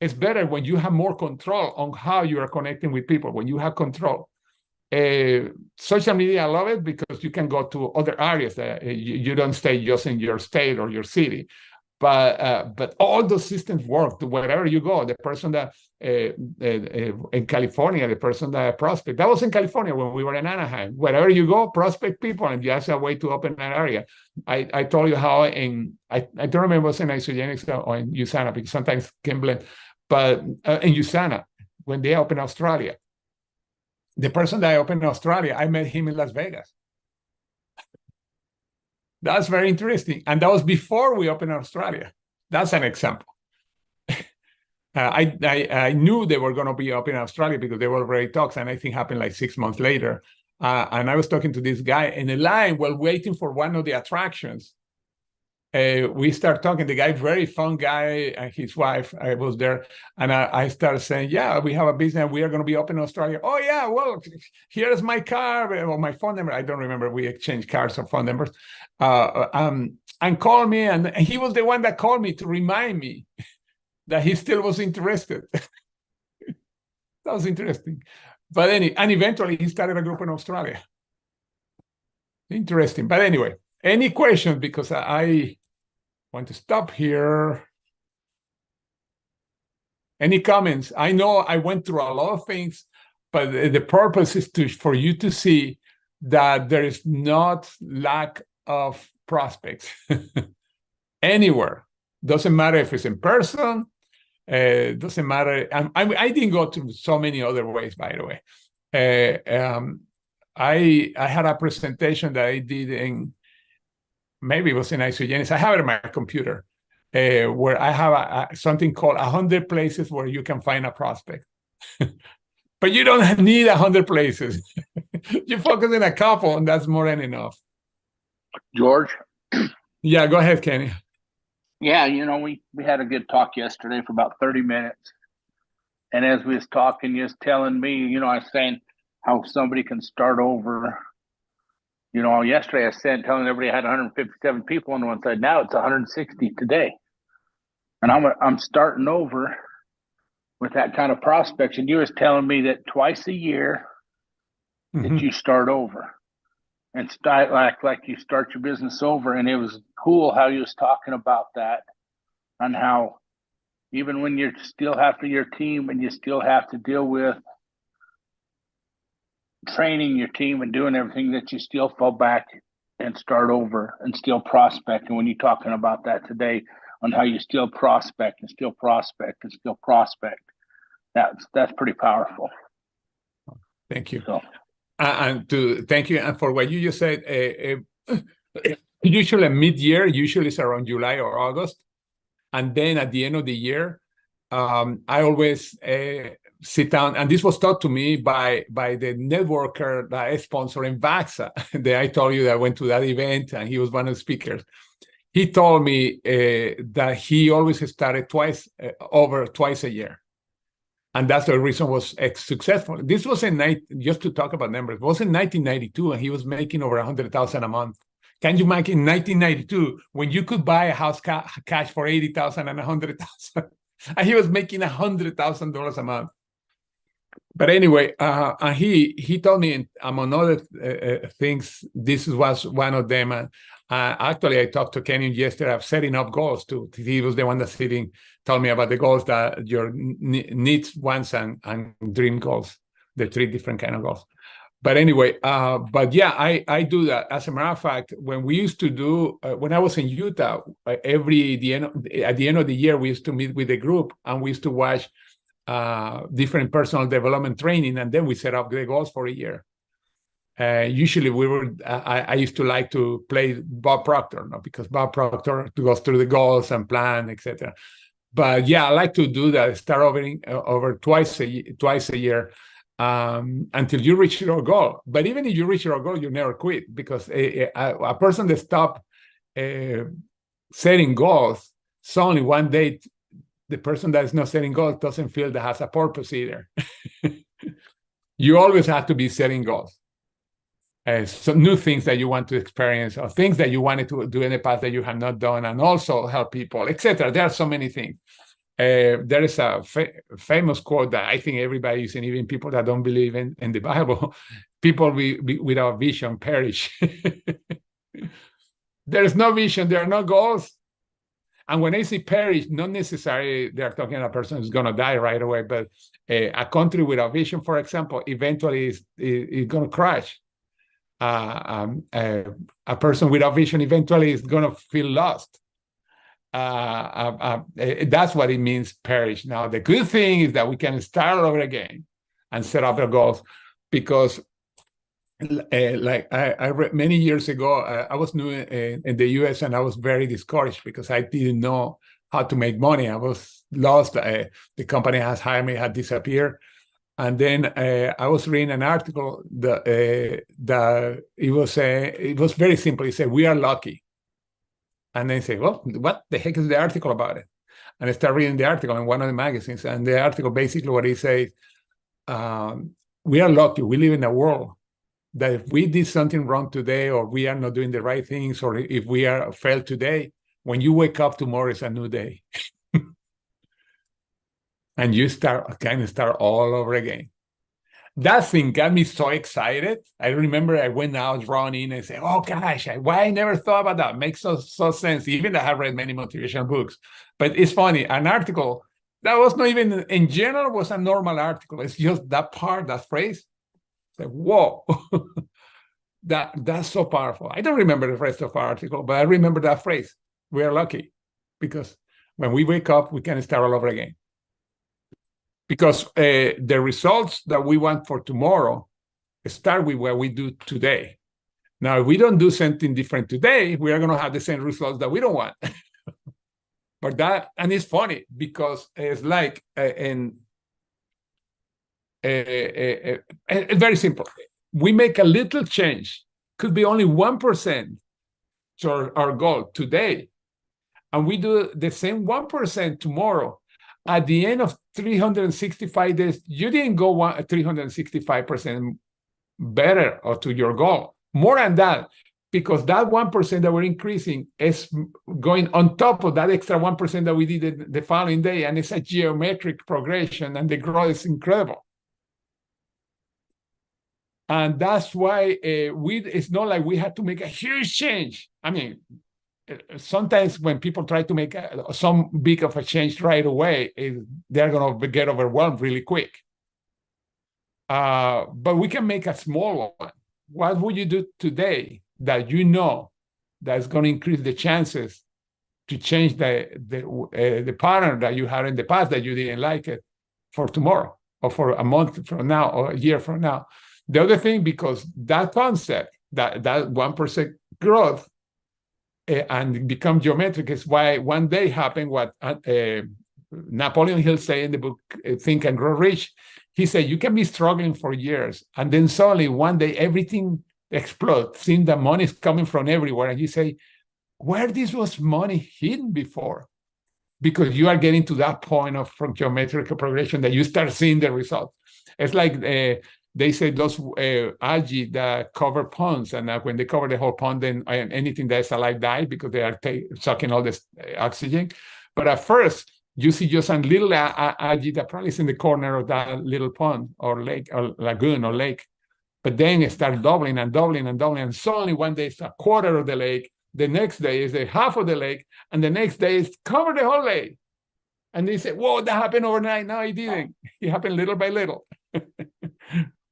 It's better when you have more control on how you are connecting with people, when you have control. Social media, I love it because you can go to other areas that you don't stay just in your state or your city. But all those systems work wherever you go. The person that in California, the person that prospect, that was in California when we were in Anaheim. Wherever you go, prospect people, and that's a way to open an area. I told you how I don't remember if it was in Isogenics or in USANA, because sometimes can blend, but in USANA, when they opened Australia, the person that I opened in Australia, I met him in Las Vegas. That's very interesting. And that was before we opened Australia. That's an example. I knew they were going to be up in Australia because they were already talks, and I think happened like 6 months later. and I was talking to this guy in a line while waiting for one of the attractions. We start talking. The guy, very fun guy, and his wife. I was there, and I started saying, "Yeah, we have a business. We are going to be open in Australia." Oh yeah, well, here's my card or my phone number. I don't remember. We exchanged cards or phone numbers, and called me. And he was the one that called me to remind me that he still was interested. That was interesting. But and eventually he started a group in Australia. Interesting. But anyway, any questions? Because I want to stop here. Any comments? I know I went through a lot of things, but the purpose is for you to see that there is not lack of prospects anywhere. Doesn't matter if it's in person. Doesn't matter. I didn't go to so many other ways, by the way. I had a presentation that I did in, maybe it was in Isogenis. I have it on my computer, where I have something called 100 places where you can find a prospect. But you don't need 100 places. You focus in a couple, and that's more than enough. George? Yeah, go ahead, Kenny. Yeah, we had a good talk yesterday for about 30 minutes. And as we was talking, you was telling me, I was saying how somebody can start over. Yesterday I said, telling everybody I had 157 people on one side. Now it's 160 today. And I'm starting over with that kind of prospects. And you was telling me that twice a year that you start over. And start like you start your business over. And it was cool how you was talking about that, and how even when you're still after your team and you still have to deal with training your team and doing everything, that you still fall back and start over and still prospect. And when you're talking about that today, on how you still prospect and still prospect and still prospect, that's pretty powerful. Thank you. So. Thank you, and for what you just said. Usually mid-year, usually it's around July or August, and then at the end of the year, I always sit down, and this was taught to me by the networker that is sponsoring VAXA. That I told you that I went to that event, and he was one of the speakers. He told me that he always started twice a year. And that's the reason was successful. This was just to talk about numbers, it was in 1992, and he was making over $100,000 a month. Can you imagine in 1992 when you could buy a house cash for $80,000 and $100,000, and he was making $100,000 a month? But anyway, and he told me, among other things, this was one of them. Actually, I talked to Kenny yesterday of setting up goals too. He was the one that told me about the goals, that your needs, wants, and dream goals, the 3 different kind of goals. But anyway, but yeah, I do that. As a matter of fact, when we used to do, when I was in Utah, at the end of the year, we used to meet with the group, and we used to watch different personal development training, and then we set up the goals for a year. Usually I used to like to play Bob Proctor, because Bob Proctor goes through the goals and plan, etc. But yeah, I like to do that, start over twice a year until you reach your goal. But even if you reach your goal, you never quit, because a person that stops setting goals, suddenly one day, the person that is not setting goals doesn't feel that has a purpose either. You always have to be setting goals. So new things that you want to experience, or things that you wanted to do in the past that you have not done, and also help people, etc. There are so many things. There is a famous quote that I think everybody uses, even people that don't believe in the Bible: people without vision perish. There is no vision, there are no goals. And when I say perish, not necessarily they're talking about a person who's going to die right away, but a country without vision, for example, eventually is going to crash. A person without vision eventually is going to feel lost. That's what it means, perish. Now, the good thing is that we can start over again and set up our goals, because like I read many years ago, I was new in the US, and I was very discouraged because I didn't know how to make money. I was lost. The company has hired me, had disappeared. And then I was reading an article that it was very simple. It said, "We are lucky." And then say, "Well, what the heck is the article about it?" And I start reading the article in one of the magazines. And the article, basically what it says, we are lucky. We live in a world that if we did something wrong today, or we are not doing the right things, or if we are failed today, when you wake up tomorrow, it's a new day. And you kind of start all over again. That thing got me so excited. I remember I went out running and said, "Oh gosh, why I never thought about that? Makes so sense." Even though I have read many motivational books. But it's funny, an article that was not even in general was a normal article. It's just that part, that phrase. It's like, whoa, that's so powerful. I don't remember the rest of our article, but I remember that phrase. We are lucky because when we wake up, we can start all over again. Because the results that we want for tomorrow start with what we do today. Now, if we don't do something different today, we are going to have the same results that we don't want. And it's funny because it's like, it's very simple. We make a little change, could be only 1% to our goal today, and we do the same 1% tomorrow. At the end of 365 days, you didn't go 365% better or to your goal. More than that, because that 1% that we're increasing is going on top of that extra 1% that we did the following day, and it's a geometric progression, and the growth is incredible. And that's why it's not like we had to make a huge change. I mean, sometimes when people try to make some big of a change right away, they're going to get overwhelmed really quick. But we can make a small one. What would you do today that you know that's going to increase the chances to change the pattern that you had in the past that you didn't like it for tomorrow, or for a month from now, or a year from now? The other thing, because that concept, that 1% growth, and become geometric, is why one day happened what Napoleon Hill said in the book Think and Grow Rich. He said, you can be struggling for years, and then suddenly one day everything explodes, seeing that money is coming from everywhere, and you say, where this was money hidden before? Because you are getting to that point of from geometric progression that you start seeing the results. It's like they say those algae that cover ponds, and when they cover the whole pond, then anything that's alive dies because they are sucking all this oxygen. But at first, you see just a little algae that probably is in the corner of that little pond or lake or lagoon or lake. But then it starts doubling and doubling and doubling, and suddenly one day it's a quarter of the lake, the next day is a half of the lake, and the next day it's covered the whole lake. And they say, whoa, that happened overnight. No, it didn't. It happened little by little.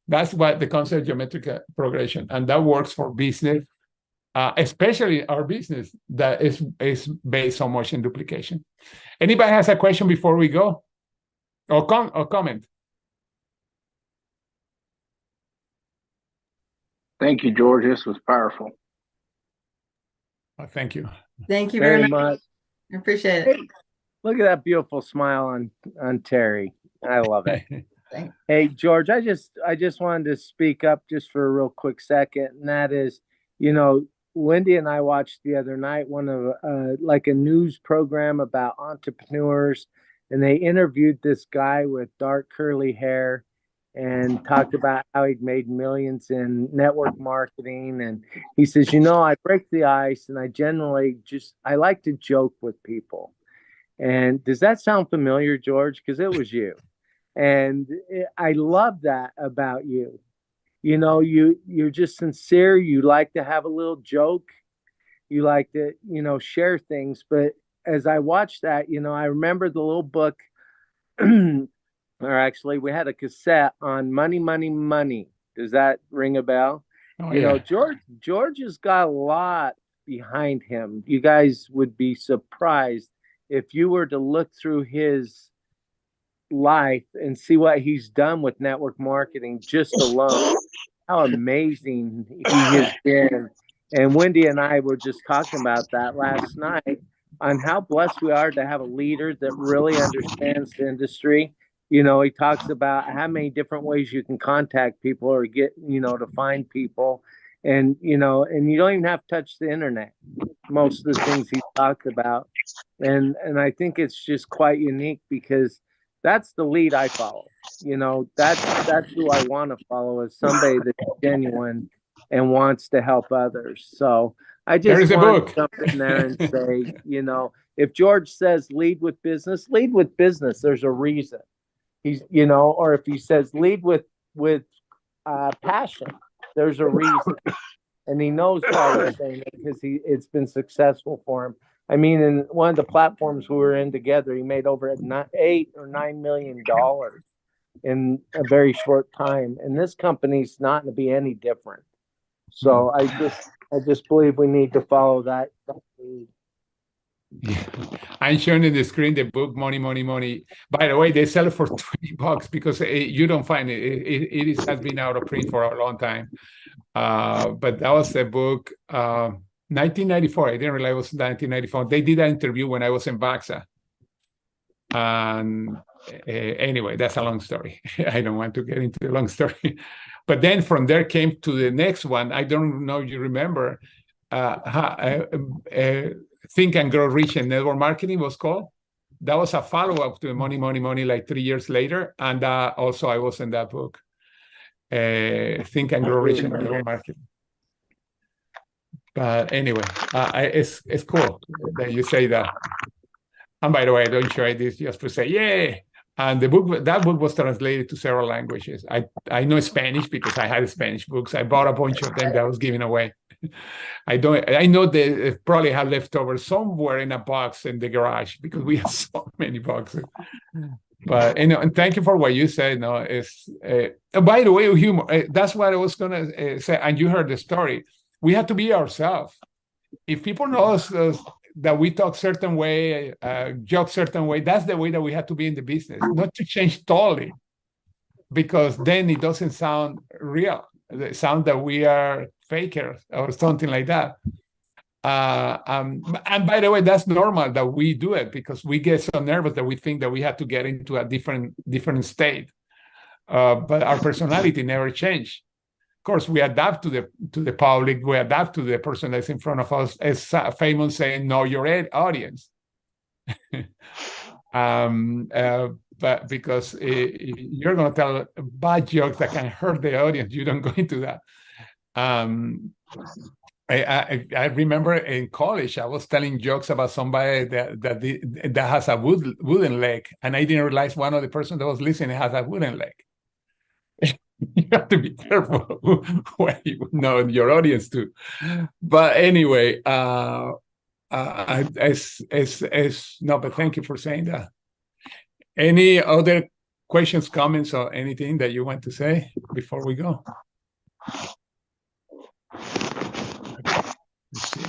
That's what the concept of geometric progression, and that works for business, especially our business that is based on motion duplication. Anybody has a question before we go, or comment? Thank you, George. This was powerful. Oh, thank you. Thank you very much. I appreciate it. Hey, look at that beautiful smile on Terry. I love it. Hey, George, I just wanted to speak up just for a real quick second, and that is, Wendy and I watched the other night one of like a news program about entrepreneurs, and they interviewed this guy with dark curly hair and talked about how he'd made millions in network marketing. And he says, I break the ice, and I generally I like to joke with people. And does that sound familiar, George? Because it was you. And I love that about you. You're just sincere. You like to have a little joke. You like to, share things. But as I watched that, I remember the little book, or actually we had a cassette on Money, Money, Money. Does that ring a bell? Oh, yeah. George has got a lot behind him. You guys would be surprised if you were to look through his life and see what he's done with network marketing just alone, how amazing he has been. And Wendy and I were just talking about that last night, on how blessed we are to have a leader that really understands the industry You know, he talks about how many different ways you can contact people or get, you know, to find people. And, you know, and you don't even have to touch the internet. Most of the things he talked about. And I think it's just quite unique because that's the lead I follow. You know, that's who I want to follow, is somebody that's genuine and wants to help others. So I There just is a want book. to jump in there and say, you know, if George says lead with business, lead with business. There's a reason. He's, you know, or if he says lead with passion, there's a reason. And he knows why he's saying it because it's been successful for him. I mean, in one of the platforms we were in together, he made over $8 or $9 million in a very short time. And this company's not going to be any different. So I just believe we need to follow that lead. Yeah. I'm showing in the screen the book Money, Money, Money. By the way, they sell it for $20 because you don't find it. It has been out of print for a long time. But that was the book, 1994. I didn't realize it was 1994. They did an interview when I was in Baxa. And anyway, that's a long story. I don't want to get into the long story. But then from there came to the next one. I don't know if you remember. Think and Grow Rich and Network Marketing was called. That was a follow-up to Money, Money, Money, like 3 years later. And also I was in that book. Think and Grow Rich and Network Marketing. But anyway, it's cool that you say that. And by the way, I don't share this just to say, yay. And that book was translated to several languages. I know Spanish because I had Spanish books. I bought a bunch of them that I was giving away. I know they probably have leftovers somewhere in a box in the garage because we have so many boxes. But and thank you for what you said. No, by the way, humor. That's what I was gonna say. And you heard the story. We have to be ourselves. If people know us that we talk certain way, joke certain way, that's the way that we have to be in the business. Not to change totally, because then it doesn't sound real. It sounds that we are fakers or something like that. And by the way, that's normal that we do it because we get so nervous that we think that we have to get into a different state. But our personality never changed. Of course, we adapt to the public. We adapt to the person that's in front of us. As famous saying, "Know your audience." But because you're going to tell bad jokes that can hurt the audience, you don't go into that. I remember in college, I was telling jokes about somebody that has a wooden leg, and I didn't realize one of the person that was listening has a wooden leg. You have to be careful when you know your audience too. But anyway, no, but thank you for saying that. Any other questions, comments, or anything that you want to say before we go? Let's see.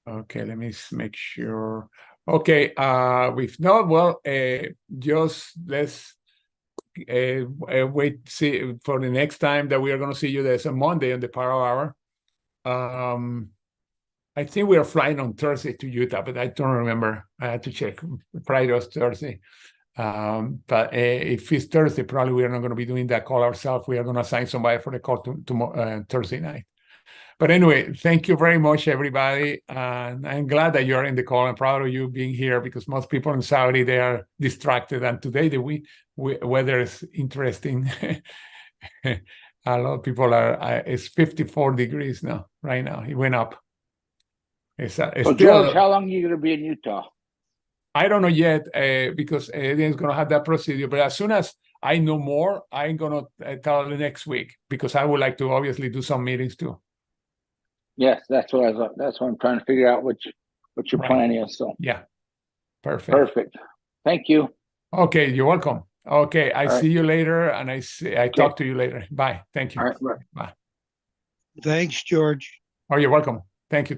Okay, let me make sure. Okay, if not, well, just let's wait, see for the next time that we are going to see you. There's a Monday on the Power Hour. I think we are flying on Thursday to Utah, but I don't remember. I had to check. Friday or Thursday. But if it's Thursday, probably we are not going to be doing that call ourselves. We are going to assign somebody for the call tomorrow, Thursday night. But anyway, thank you very much, everybody. And I'm glad that you're in the call. I'm proud of you being here because most people in Saudi, they are distracted. And today the weather is interesting. A lot of people are, it's 54 degrees now, right now. It went up. It's so still, George, how long are you going to be in Utah? I don't know yet because Eddie is going to have that procedure. But as soon as I know more, I'm going to tell the next week because I would like to obviously do some meetings too. Yes, that's what that's what I'm trying to figure out what your plan is. So yeah, perfect. Thank you. Okay, you're welcome. Okay, I see you later, and I talk to you later. Bye. Thank you. All right, bye. Bye. Thanks, George. Oh, you're welcome. Thank you, Tony.